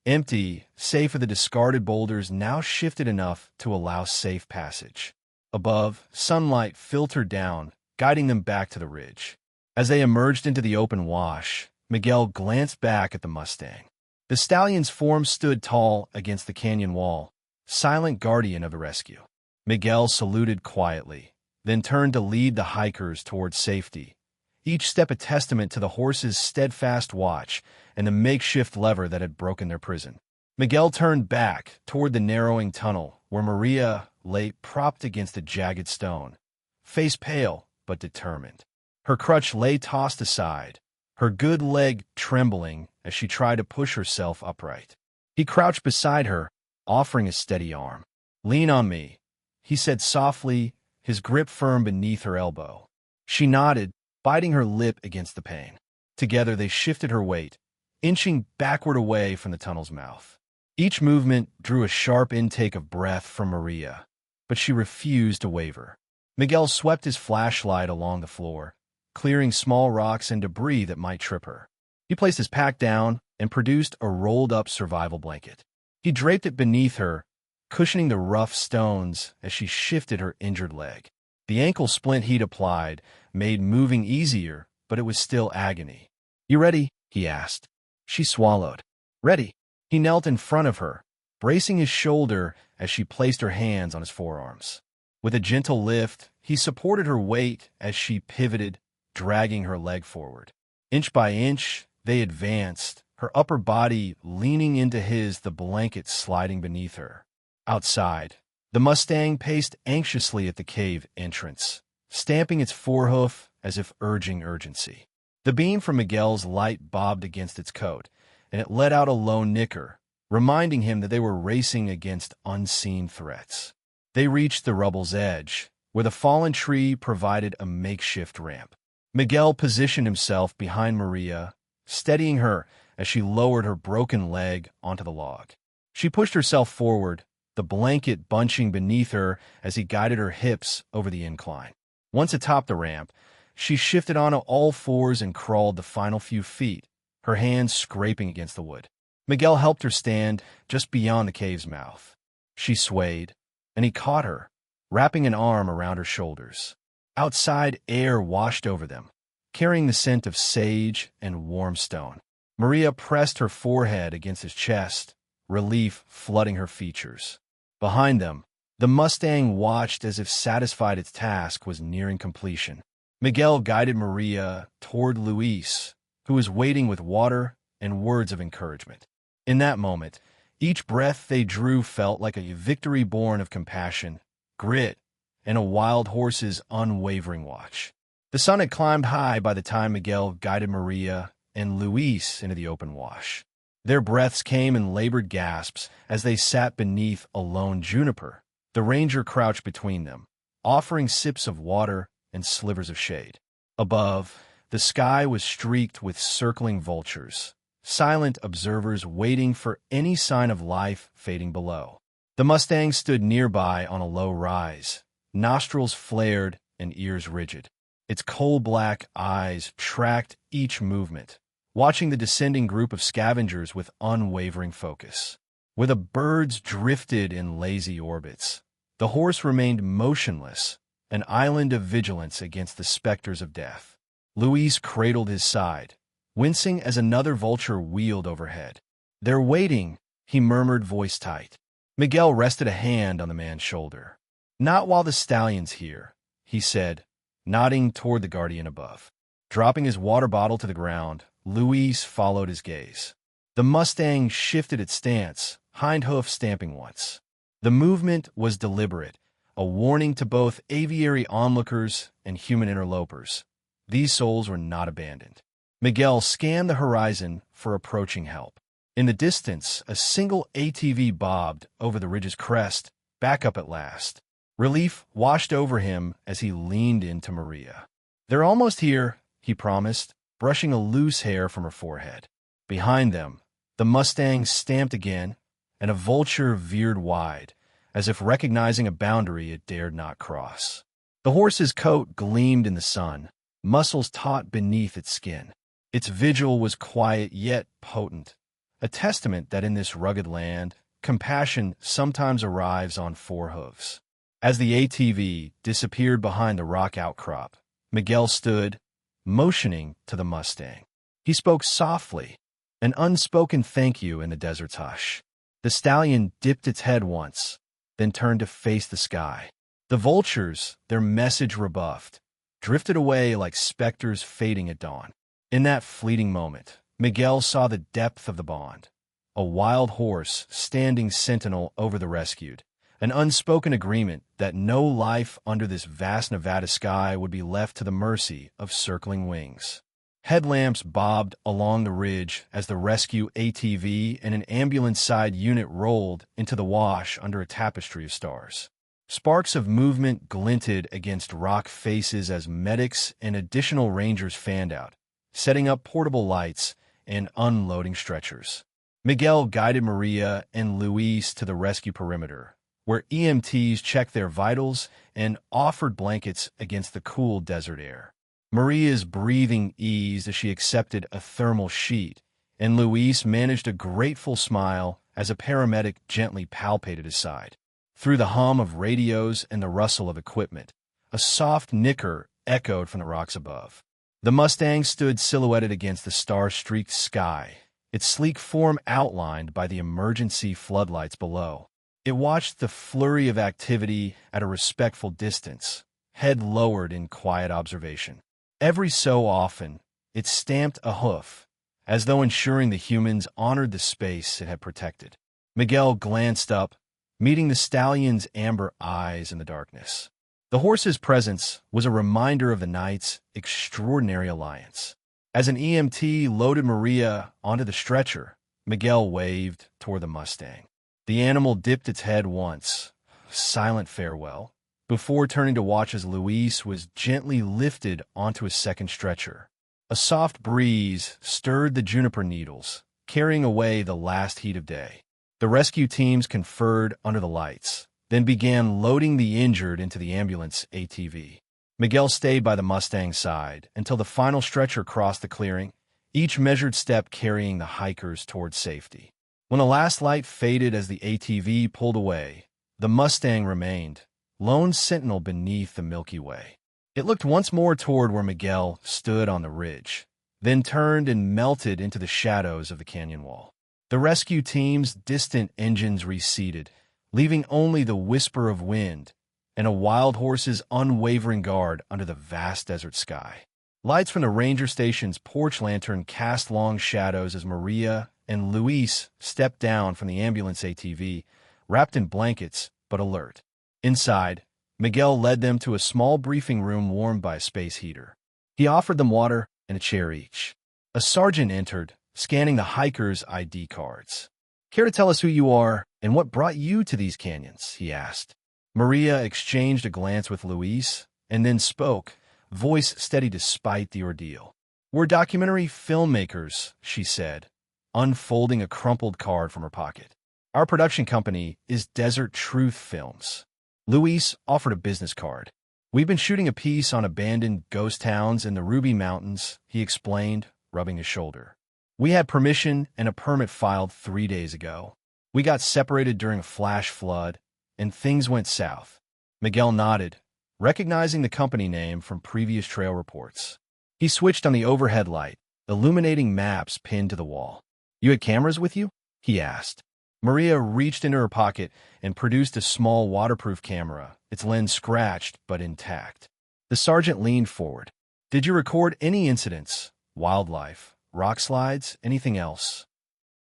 Empty, save for the discarded boulders now shifted enough to allow safe passage. Above, sunlight filtered down, guiding them back to the ridge. As they emerged into the open wash, Miguel glanced back at the Mustang. The stallion's form stood tall against the canyon wall, silent guardian of the rescue. Miguel saluted quietly, then turned to lead the hikers toward safety, each step a testament to the horse's steadfast watch and the makeshift lever that had broken their prison. Miguel turned back toward the narrowing tunnel where Maria lay propped against a jagged stone, face pale but determined. Her crutch lay tossed aside, her good leg trembling as she tried to push herself upright. He crouched beside her, offering a steady arm. "Lean on me," he said softly, his grip firm beneath her elbow. She nodded, biting her lip against the pain. Together they shifted her weight, inching backward away from the tunnel's mouth. Each movement drew a sharp intake of breath from Maria, but she refused to waver. Miguel swept his flashlight along the floor, clearing small rocks and debris that might trip her. He placed his pack down and produced a rolled-up survival blanket. He draped it beneath her, cushioning the rough stones as she shifted her injured leg. The ankle splint he'd applied made moving easier, but it was still agony. "You ready?" he asked. She swallowed. "Ready." He knelt in front of her, bracing his shoulder as she placed her hands on his forearms. With a gentle lift, he supported her weight as she pivoted, dragging her leg forward. Inch by inch, they advanced, her upper body leaning into his, the blanket sliding beneath her. Outside, the Mustang paced anxiously at the cave entrance, stamping its forehoof as if urging urgency. The beam from Miguel's light bobbed against its coat, and it let out a low nicker, reminding him that they were racing against unseen threats. They reached the rubble's edge, where the fallen tree provided a makeshift ramp. Miguel positioned himself behind Maria, steadying her as she lowered her broken leg onto the log. She pushed herself forward, the blanket bunching beneath her as he guided her hips over the incline. Once atop the ramp, she shifted onto all fours and crawled the final few feet, her hands scraping against the wood. Miguel helped her stand just beyond the cave's mouth. She swayed, and he caught her, wrapping an arm around her shoulders. Outside air washed over them, carrying the scent of sage and warm stone. Maria pressed her forehead against his chest, relief flooding her features. Behind them, the Mustang watched as if satisfied its task was nearing completion. Miguel guided Maria toward Luis, who was waiting with water and words of encouragement. In that moment, each breath they drew felt like a victory born of compassion, grit, and a wild horse's unwavering watch. The sun had climbed high by the time Miguel guided Maria and Luis into the open wash. Their breaths came in labored gasps as they sat beneath a lone juniper. The ranger crouched between them, offering sips of water and slivers of shade. Above, the sky was streaked with circling vultures, silent observers waiting for any sign of life fading below. The Mustang stood nearby on a low rise, nostrils flared and ears rigid. Its coal-black eyes tracked each movement, watching the descending group of scavengers with unwavering focus. Where the birds drifted in lazy orbits, the horse remained motionless, an island of vigilance against the specters of death. Luis cradled his side, wincing as another vulture wheeled overhead. "They're waiting," he murmured, voice tight. Miguel rested a hand on the man's shoulder. "Not while the stallion's here," he said, nodding toward the guardian above. Dropping his water bottle to the ground, Luis followed his gaze. The Mustang shifted its stance, hind hoof stamping once. The movement was deliberate, a warning to both aviary onlookers and human interlopers. These souls were not abandoned. Miguel scanned the horizon for approaching help. In the distance, a single ATV bobbed over the ridge's crest, back up at last. Relief washed over him as he leaned into Maria. "They're almost here," he promised, brushing a loose hair from her forehead. Behind them, the Mustang stamped again, and a vulture veered wide, as if recognizing a boundary it dared not cross. The horse's coat gleamed in the sun, muscles taut beneath its skin. Its vigil was quiet yet potent, a testament that in this rugged land, compassion sometimes arrives on four hooves. As the ATV disappeared behind the rock outcrop, Miguel stood, motioning to the Mustang. He spoke softly, an unspoken thank you in the desert's hush. The stallion dipped its head once, then turned to face the sky. The vultures, their message rebuffed, drifted away like specters fading at dawn. In that fleeting moment, Miguel saw the depth of the bond. A wild horse standing sentinel over the rescued, an unspoken agreement that no life under this vast Nevada sky would be left to the mercy of circling wings. Headlamps bobbed along the ridge as the rescue ATV and an ambulance side unit rolled into the wash under a tapestry of stars. Sparks of movement glinted against rock faces as medics and additional rangers fanned out, setting up portable lights and unloading stretchers. Miguel guided Maria and Luis to the rescue perimeter, where EMTs checked their vitals and offered blankets against the cool desert air. Maria's breathing eased as she accepted a thermal sheet, and Luis managed a grateful smile as a paramedic gently palpated his side. Through the hum of radios and the rustle of equipment, a soft nicker echoed from the rocks above. The Mustang stood silhouetted against the star-streaked sky, its sleek form outlined by the emergency floodlights below. It watched the flurry of activity at a respectful distance, head lowered in quiet observation. Every so often, it stamped a hoof, as though ensuring the humans honored the space it had protected. Miguel glanced up, meeting the stallion's amber eyes in the darkness. The horse's presence was a reminder of the night's extraordinary alliance. As an EMT loaded Maria onto the stretcher, Miguel waved toward the Mustang. The animal dipped its head once, silent farewell, before turning to watch as Luis was gently lifted onto his second stretcher. A soft breeze stirred the juniper needles, carrying away the last heat of day. The rescue teams conferred under the lights, then began loading the injured into the ambulance ATV. Miguel stayed by the Mustang's side until the final stretcher crossed the clearing, each measured step carrying the hikers toward safety. When the last light faded as the ATV pulled away, the Mustang remained, lone sentinel beneath the Milky Way. It looked once more toward where Miguel stood on the ridge, then turned and melted into the shadows of the canyon wall. The rescue team's distant engines receded, leaving only the whisper of wind and a wild horse's unwavering guard under the vast desert sky. Lights from the ranger station's porch lantern cast long shadows as Maria and Luis stepped down from the ambulance ATV, wrapped in blankets but alert. Inside, Miguel led them to a small briefing room warmed by a space heater. He offered them water and a chair each. A sergeant entered, scanning the hikers' ID cards. "Care to tell us who you are and what brought you to these canyons?" he asked. Maria exchanged a glance with Luis and then spoke, voice steady despite the ordeal. "We're documentary filmmakers," she said, unfolding a crumpled card from her pocket. "Our production company is Desert Truth Films." Luis offered a business card. "We've been shooting a piece on abandoned ghost towns in the Ruby Mountains," he explained, rubbing his shoulder. We had permission and a permit filed 3 days ago. We got separated during a flash flood, and things went south. Miguel nodded, recognizing the company name from previous trail reports. He switched on the overhead light, illuminating maps pinned to the wall. "You had cameras with you?" he asked. Maria reached into her pocket and produced a small waterproof camera, its lens scratched but intact. The sergeant leaned forward. "Did you record any incidents? Wildlife, rock slides, anything else?"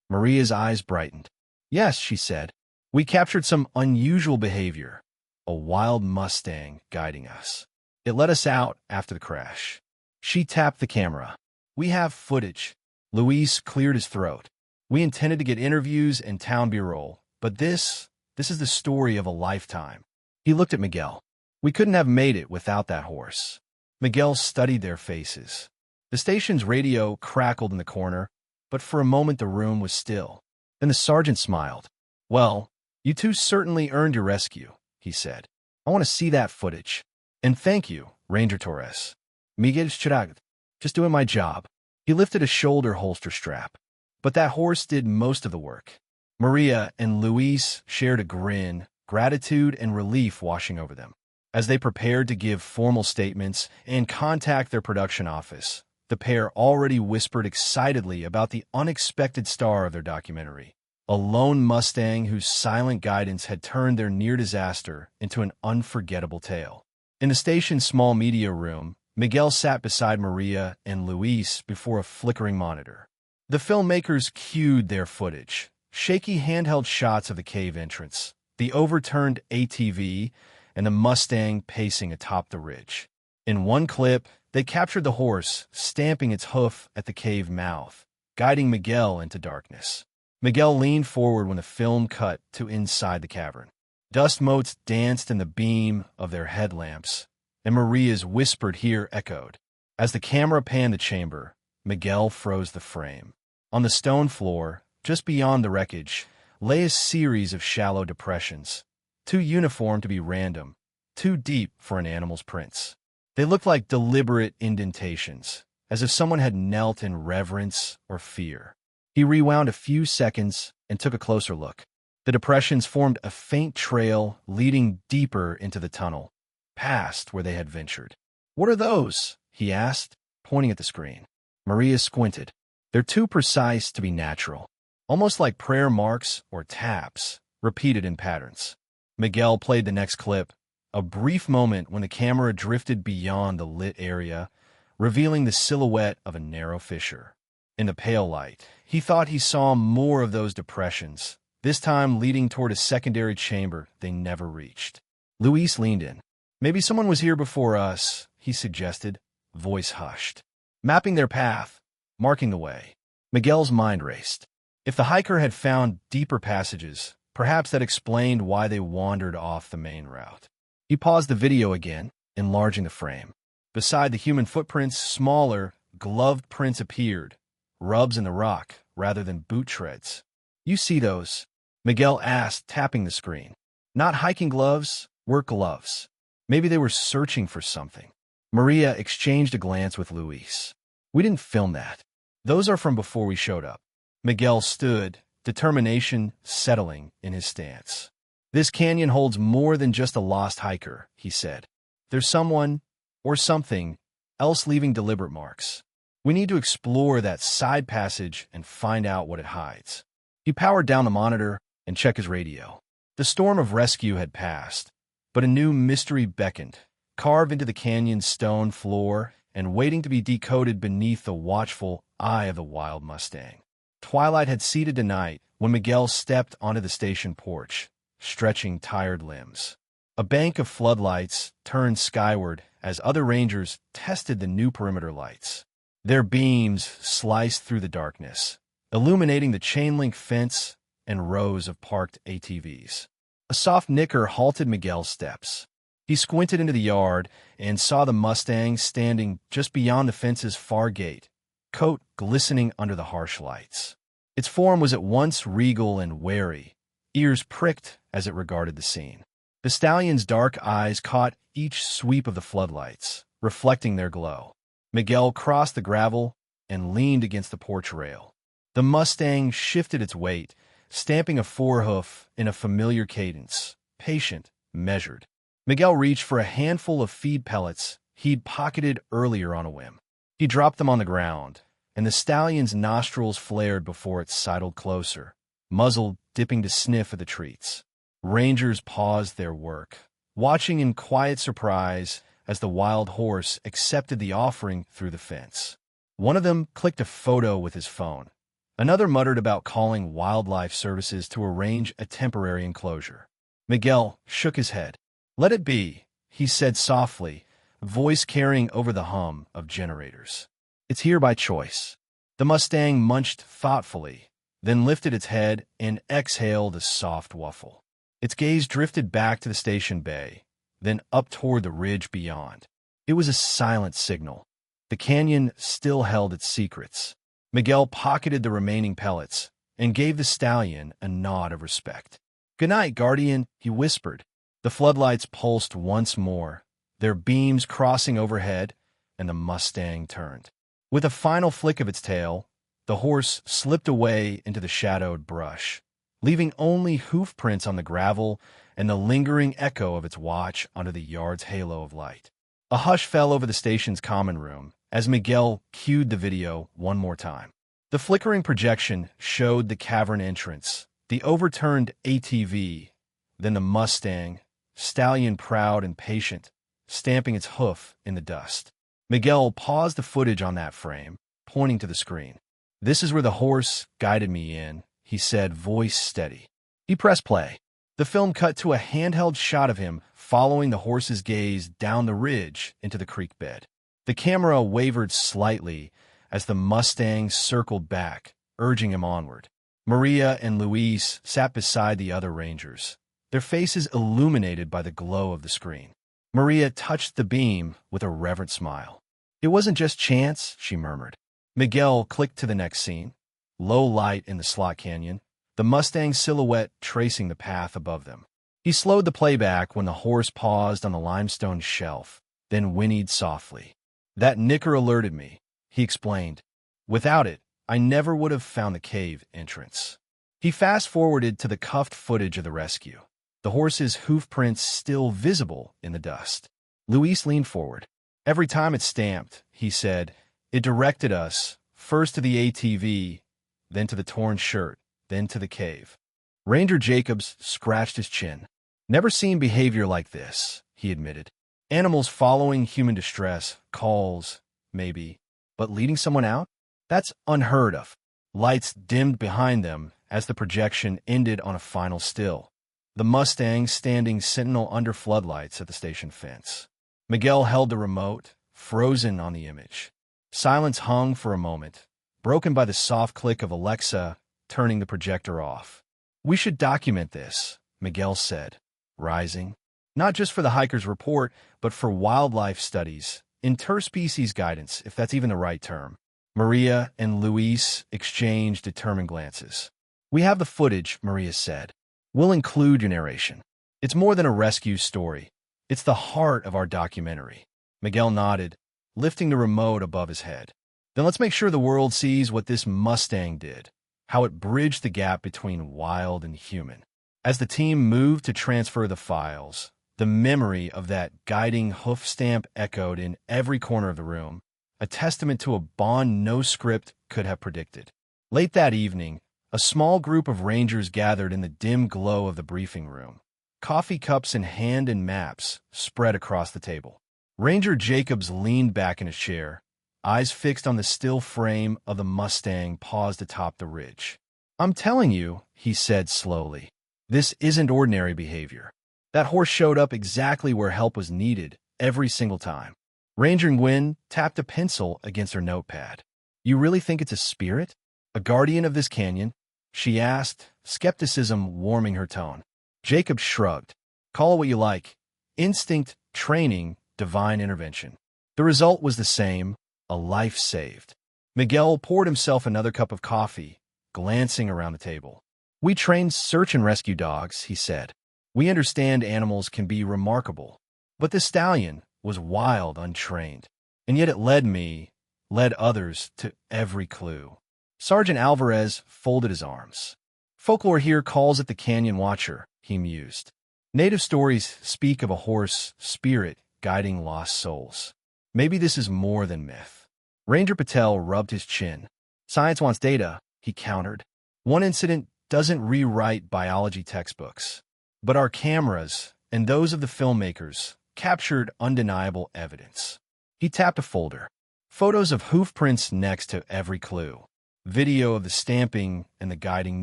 Maria's eyes brightened. "Yes," she said. "We captured some unusual behavior. A wild Mustang guiding us. It let us out after the crash." She tapped the camera. "We have footage." Luis cleared his throat. "We intended to get interviews and town b-roll, but this is the story of a lifetime." He looked at Miguel. "We couldn't have made it without that horse." Miguel studied their faces. The station's radio crackled in the corner, but for a moment the room was still. Then the sergeant smiled. "Well, you two certainly earned your rescue," he said. "I want to see that footage. And thank you, Ranger Torres. Miguel Stragd, just doing my job." He lifted a shoulder holster strap. "But that horse did most of the work." Maria and Luis shared a grin, gratitude and relief washing over them. As they prepared to give formal statements and contact their production office, the pair already whispered excitedly about the unexpected star of their documentary, a lone Mustang whose silent guidance had turned their near disaster into an unforgettable tale. In the station's small media room, Miguel sat beside Maria and Luis before a flickering monitor. The filmmakers cued their footage, shaky handheld shots of the cave entrance, the overturned ATV, and the Mustang pacing atop the ridge. In one clip, they captured the horse stamping its hoof at the cave mouth, guiding Miguel into darkness. Miguel leaned forward when the film cut to inside the cavern. Dust motes danced in the beam of their headlamps, and Maria's whispered here echoed. As the camera panned the chamber, Miguel froze the frame. On the stone floor, just beyond the wreckage, lay a series of shallow depressions, too uniform to be random, too deep for an animal's prints. They looked like deliberate indentations, as if someone had knelt in reverence or fear. He rewound a few seconds and took a closer look. The depressions formed a faint trail leading deeper into the tunnel, past where they had ventured. "What are those?" he asked, pointing at the screen. Maria squinted. "They're too precise to be natural, almost like prayer marks or taps, repeated in patterns." Miguel played the next clip, a brief moment when the camera drifted beyond the lit area, revealing the silhouette of a narrow fissure. In the pale light, he thought he saw more of those depressions, this time leading toward a secondary chamber they never reached. Luis leaned in. "Maybe someone was here before us," he suggested, voice hushed. Mapping their path, marking the way. Miguel's mind raced. If the hiker had found deeper passages, perhaps that explained why they wandered off the main route. He paused the video again, enlarging the frame. Beside the human footprints, smaller, gloved prints appeared, rubs in the rock rather than boot treads. "You see those?" Miguel asked, tapping the screen. "Not hiking gloves, work gloves. Maybe they were searching for something." Maria exchanged a glance with Luis. "We didn't film that. Those are from before we showed up." Miguel stood, determination settling in his stance. "This canyon holds more than just a lost hiker," he said. "There's someone, or something, else leaving deliberate marks. We need to explore that side passage and find out what it hides." He powered down the monitor and checked his radio. The storm of rescue had passed, but a new mystery beckoned, carved into the canyon's stone floor and waiting to be decoded beneath the watchful eye of the wild Mustang. Twilight had seeded the night when Miguel stepped onto the station porch, stretching tired limbs. A bank of floodlights turned skyward as other rangers tested the new perimeter lights. Their beams sliced through the darkness, illuminating the chain-link fence and rows of parked ATVs. A soft nicker halted Miguel's steps. He squinted into the yard and saw the Mustang standing just beyond the fence's far gate, coat glistening under the harsh lights. Its form was at once regal and wary, ears pricked as it regarded the scene. The stallion's dark eyes caught each sweep of the floodlights, reflecting their glow. Miguel crossed the gravel and leaned against the porch rail. The Mustang shifted its weight, stamping a forehoof in a familiar cadence, patient, measured. Miguel reached for a handful of feed pellets he'd pocketed earlier on a whim. He dropped them on the ground, and the stallion's nostrils flared before it sidled closer, muzzle dipping to sniff at the treats. Rangers paused their work, watching in quiet surprise as the wild horse accepted the offering through the fence. One of them clicked a photo with his phone. Another muttered about calling wildlife services to arrange a temporary enclosure. Miguel shook his head. "Let it be," he said softly, voice carrying over the hum of generators. "It's here by choice." The Mustang munched thoughtfully, then lifted its head and exhaled a soft waffle. Its gaze drifted back to the station bay, then up toward the ridge beyond. It was a silent signal. The canyon still held its secrets. Miguel pocketed the remaining pellets and gave the stallion a nod of respect. "Good night, Guardian," he whispered. The floodlights pulsed once more, their beams crossing overhead, and the Mustang turned. With a final flick of its tail, the horse slipped away into the shadowed brush, leaving only hoof prints on the gravel and the lingering echo of its watch under the yard's halo of light. A hush fell over the station's common room as Miguel cued the video one more time. The flickering projection showed the cavern entrance, the overturned ATV, then the Mustang, stallion proud and patient, stamping its hoof in the dust. Miguel paused the footage on that frame, pointing to the screen. "This is where the horse guided me in," he said, voice steady. He pressed play. The film cut to a handheld shot of him following the horse's gaze down the ridge into the creek bed. The camera wavered slightly as the Mustang circled back, urging him onward. Maria and Luis sat beside the other rangers, their faces illuminated by the glow of the screen. Maria touched the beam with a reverent smile. "It wasn't just chance," she murmured. Miguel clicked to the next scene. Low light in the slot canyon, the Mustang silhouette tracing the path above them. He slowed the playback when the horse paused on the limestone shelf, then whinnied softly. "That nicker alerted me," he explained. "Without it, I never would have found the cave entrance." He fast-forwarded to the cuffed footage of the rescue, the horse's hoof prints still visible in the dust. Luis leaned forward. "Every time it stamped," he said, "it directed us, first to the ATV, then to the torn shirt, then to the cave." Ranger Jacobs scratched his chin. "Never seen behavior like this," he admitted. "Animals following human distress, calls, maybe, but leading someone out? That's unheard of." Lights dimmed behind them as the projection ended on a final still. The Mustang standing sentinel under floodlights at the station fence. Miguel held the remote, frozen on the image. Silence hung for a moment, broken by the soft click of Alexa turning the projector off. "We should document this," Miguel said, rising. "Not just for the hiker's report, but for wildlife studies, interspecies guidance, if that's even the right term." Maria and Luis exchanged determined glances. "We have the footage," Maria said. "We'll include your narration. It's more than a rescue story. It's the heart of our documentary." Miguel nodded, lifting the remote above his head. "Then let's make sure the world sees what this Mustang did, how it bridged the gap between wild and human." As the team moved to transfer the files, the memory of that guiding hoof stamp echoed in every corner of the room, a testament to a bond no script could have predicted. Late that evening, a small group of rangers gathered in the dim glow of the briefing room, coffee cups in hand and maps spread across the table. Ranger Jacobs leaned back in his chair, eyes fixed on the still frame of the Mustang paused atop the ridge. "I'm telling you," he said slowly, "this isn't ordinary behavior. That horse showed up exactly where help was needed every single time." Ranger Nguyen tapped a pencil against her notepad. "You really think it's a spirit? A guardian of this canyon?" she asked, skepticism warming her tone. Jacob shrugged. "Call it what you like. Instinct, training, divine intervention." The result was the same, a life saved. Miguel poured himself another cup of coffee, glancing around the table. "We train search and rescue dogs," he said. "We understand animals can be remarkable. But this stallion was wild, untrained. And yet it led others to every clue." Sergeant Alvarez folded his arms. Folklore here calls it the Canyon Watcher, he mused. Native stories speak of a horse spirit guiding lost souls. Maybe this is more than myth. Ranger Patel rubbed his chin. Science wants data, he countered. One incident doesn't rewrite biology textbooks. But our cameras, and those of the filmmakers, captured undeniable evidence. He tapped a folder. Photos of hoof prints next to every clue. Video of the stamping and the guiding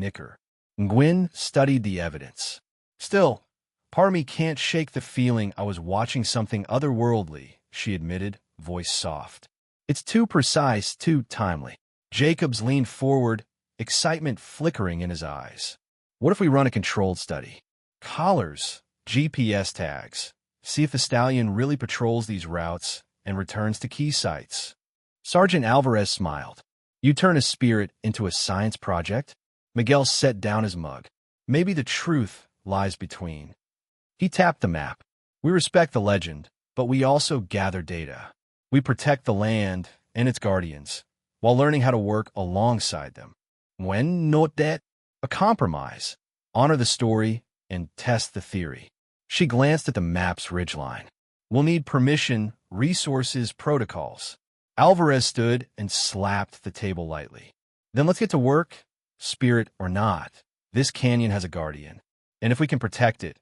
nicker. Nguyen studied the evidence. Still, part of me can't shake the feeling I was watching something otherworldly, she admitted, voice soft. It's too precise, too timely. Jacobs leaned forward, excitement flickering in his eyes. What if we run a controlled study? Collars, GPS tags. See if the stallion really patrols these routes and returns to key sites. Sergeant Alvarez smiled. You turn a spirit into a science project? Miguel set down his mug. Maybe the truth lies between. He tapped the map. We respect the legend, but we also gather data. We protect the land and its guardians, while learning how to work alongside them. When not that, a compromise. Honor the story and test the theory. She glanced at the map's ridgeline. We'll need permission, resources, protocols. Alvarez stood and slapped the table lightly. Then let's get to work, spirit or not. This canyon has a guardian, and if we can protect it,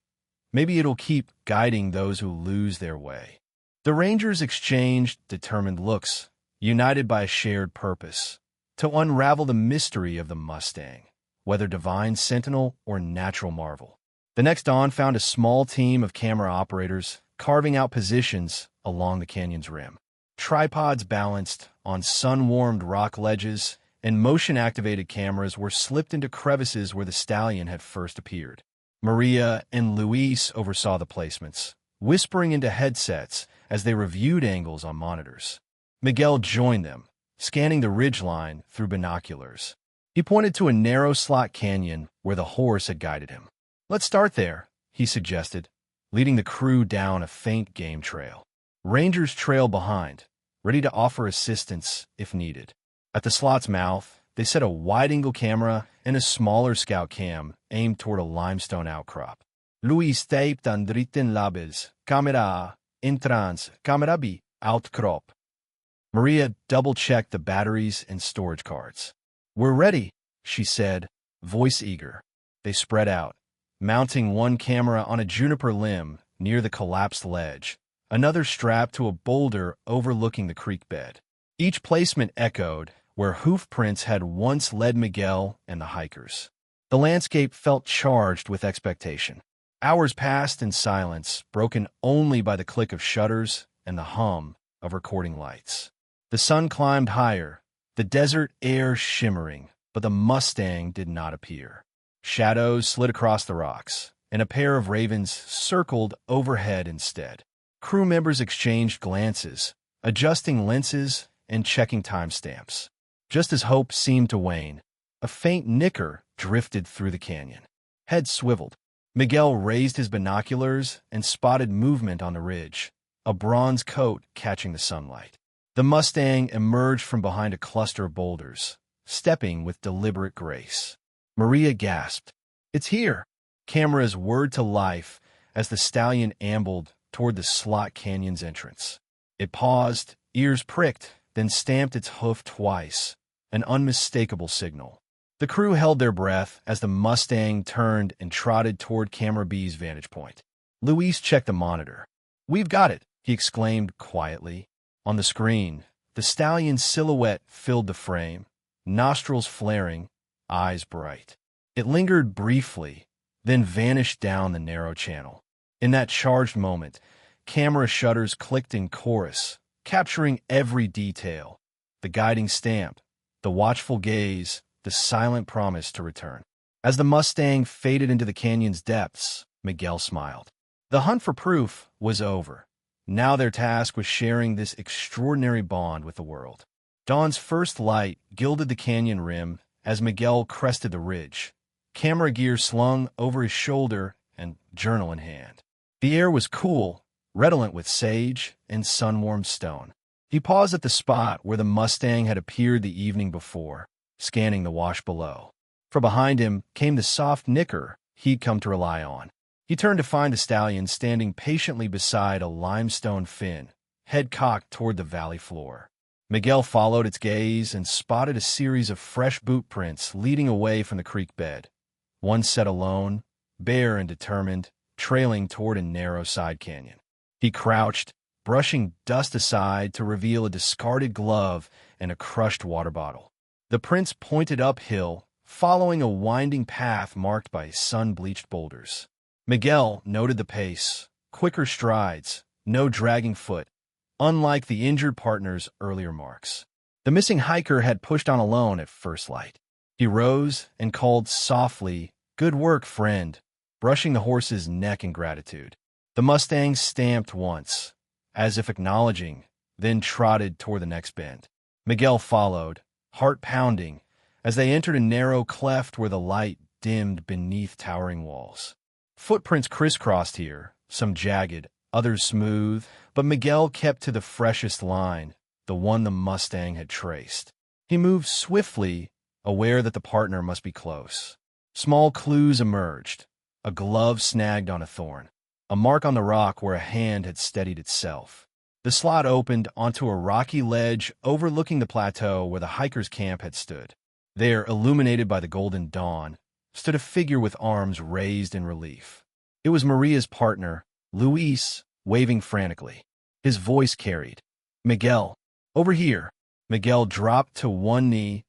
maybe it'll keep guiding those who lose their way. The Rangers exchanged determined looks, united by a shared purpose, to unravel the mystery of the Mustang, whether divine sentinel or natural marvel. The next dawn found a small team of camera operators carving out positions along the canyon's rim. Tripods balanced on sun-warmed rock ledges, and motion-activated cameras were slipped into crevices where the stallion had first appeared. Maria and Luis oversaw the placements, whispering into headsets as they reviewed angles on monitors. Miguel joined them, scanning the ridgeline through binoculars. He pointed to a narrow slot canyon where the horse had guided him. Let's start there, he suggested, leading the crew down a faint game trail. Rangers trailed behind, ready to offer assistance if needed. At the slot's mouth, they set a wide-angle camera and a smaller scout cam aimed toward a limestone outcrop. Luis taped an dritten labels, camera in trans, camera B, outcrop. Maria double-checked the batteries and storage cards. We're ready, she said, voice eager. They spread out, mounting one camera on a juniper limb near the collapsed ledge, another strapped to a boulder overlooking the creek bed. Each placement echoed where hoof prints had once led Miguel and the hikers. The landscape felt charged with expectation. Hours passed in silence, broken only by the click of shutters and the hum of recording lights. The sun climbed higher, the desert air shimmering, but the Mustang did not appear. Shadows slid across the rocks, and a pair of ravens circled overhead instead. Crew members exchanged glances, adjusting lenses and checking timestamps. Just as hope seemed to wane, a faint nicker drifted through the canyon. Head swiveled. Miguel raised his binoculars and spotted movement on the ridge, a bronze coat catching the sunlight. The Mustang emerged from behind a cluster of boulders, stepping with deliberate grace. Maria gasped. It's here! Cameras whirred to life as the stallion ambled toward the slot canyon's entrance. It paused, ears pricked, then stamped its hoof twice, an unmistakable signal. The crew held their breath as the Mustang turned and trotted toward Camera B's vantage point. Luis checked the monitor. We've got it, he exclaimed quietly. On the screen, the stallion's silhouette filled the frame, nostrils flaring, eyes bright. It lingered briefly, then vanished down the narrow channel. In that charged moment, camera shutters clicked in chorus, capturing every detail. The guiding stamp, the watchful gaze, the silent promise to return. As the Mustang faded into the canyon's depths, Miguel smiled. The hunt for proof was over. Now their task was sharing this extraordinary bond with the world. Dawn's first light gilded the canyon rim as Miguel crested the ridge, camera gear slung over his shoulder and journal in hand. The air was cool, redolent with sage and sun-warmed stone. He paused at the spot where the Mustang had appeared the evening before, scanning the wash below. From behind him came the soft nicker he'd come to rely on. He turned to find the stallion standing patiently beside a limestone fin, head cocked toward the valley floor. Miguel followed its gaze and spotted a series of fresh boot prints leading away from the creek bed. One set alone, bare and determined, trailing toward a narrow side canyon. He crouched, brushing dust aside to reveal a discarded glove and a crushed water bottle. The prints pointed uphill, following a winding path marked by sun-bleached boulders. Miguel noted the pace, quicker strides, no dragging foot, unlike the injured partner's earlier marks. The missing hiker had pushed on alone at first light. He rose and called softly, "Good work, friend," brushing the horse's neck in gratitude. The Mustang stamped once, as if acknowledging, then trotted toward the next bend. Miguel followed, heart pounding, as they entered a narrow cleft where the light dimmed beneath towering walls. Footprints crisscrossed here, some jagged, others smooth, but Miguel kept to the freshest line, the one the Mustang had traced. He moved swiftly, aware that the partner must be close. Small clues emerged: a glove snagged on a thorn, a mark on the rock where a hand had steadied itself. The slot opened onto a rocky ledge overlooking the plateau where the hiker's camp had stood. There, illuminated by the golden dawn, stood a figure with arms raised in relief. It was Maria's partner, Luis, waving frantically. His voice carried, "Miguel, over here." Miguel dropped to one knee,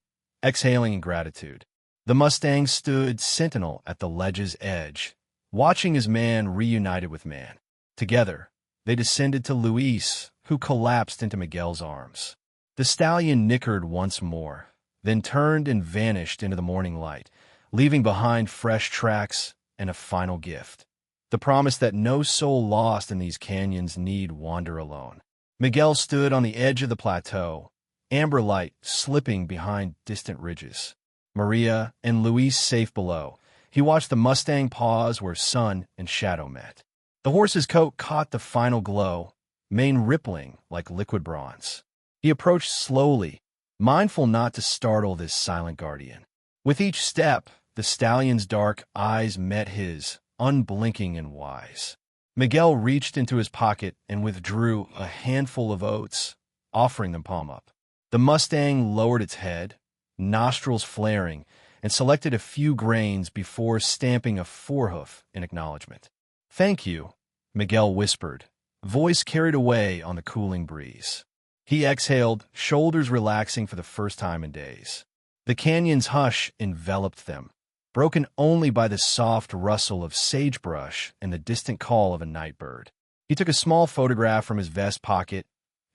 exhaling in gratitude. The Mustang stood sentinel at the ledge's edge, watching as man reunited with man. Together, they descended to Luis, who collapsed into Miguel's arms. The stallion nickered once more, then turned and vanished into the morning light, leaving behind fresh tracks and a final gift: the promise that no soul lost in these canyons need wander alone. Miguel stood on the edge of the plateau, amber light slipping behind distant ridges. Maria and Luis safe below, he watched the Mustang pause where sun and shadow met. The horse's coat caught the final glow, mane rippling like liquid bronze. He approached slowly, mindful not to startle this silent guardian. With each step, the stallion's dark eyes met his, unblinking and wise. Miguel reached into his pocket and withdrew a handful of oats, offering them palm up. The Mustang lowered its head, nostrils flaring, and selected a few grains before stamping a forehoof in acknowledgement. "Thank you," Miguel whispered, voice carried away on the cooling breeze. He exhaled, shoulders relaxing for the first time in days. The canyon's hush enveloped them, broken only by the soft rustle of sagebrush and the distant call of a night bird. He took a small photograph from his vest pocket,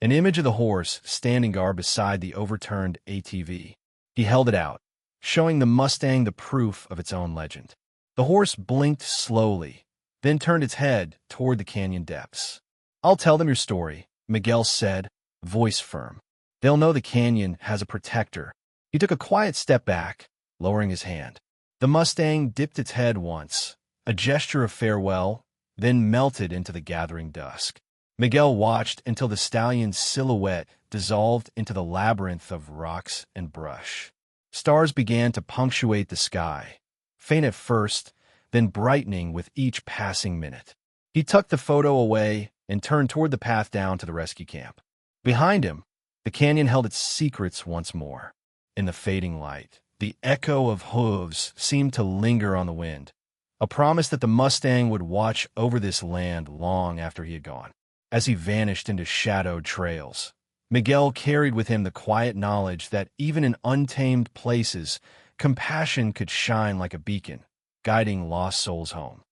an image of the horse standing guard beside the overturned ATV. He held it out, showing the Mustang the proof of its own legend. The horse blinked slowly, then turned its head toward the canyon depths. "I'll tell them your story," Miguel said, voice firm. "They'll know the canyon has a protector." He took a quiet step back, lowering his hand. The Mustang dipped its head once, a gesture of farewell, then melted into the gathering dusk. Miguel watched until the stallion's silhouette dissolved into the labyrinth of rocks and brush. Stars began to punctuate the sky, faint at first, then brightening with each passing minute. He tucked the photo away and turned toward the path down to the rescue camp. Behind him, the canyon held its secrets once more. In the fading light, the echo of hooves seemed to linger on the wind, a promise that the Mustang would watch over this land long after he had gone. As he vanished into shadowed trails, Miguel carried with him the quiet knowledge that even in untamed places, compassion could shine like a beacon, guiding lost souls home.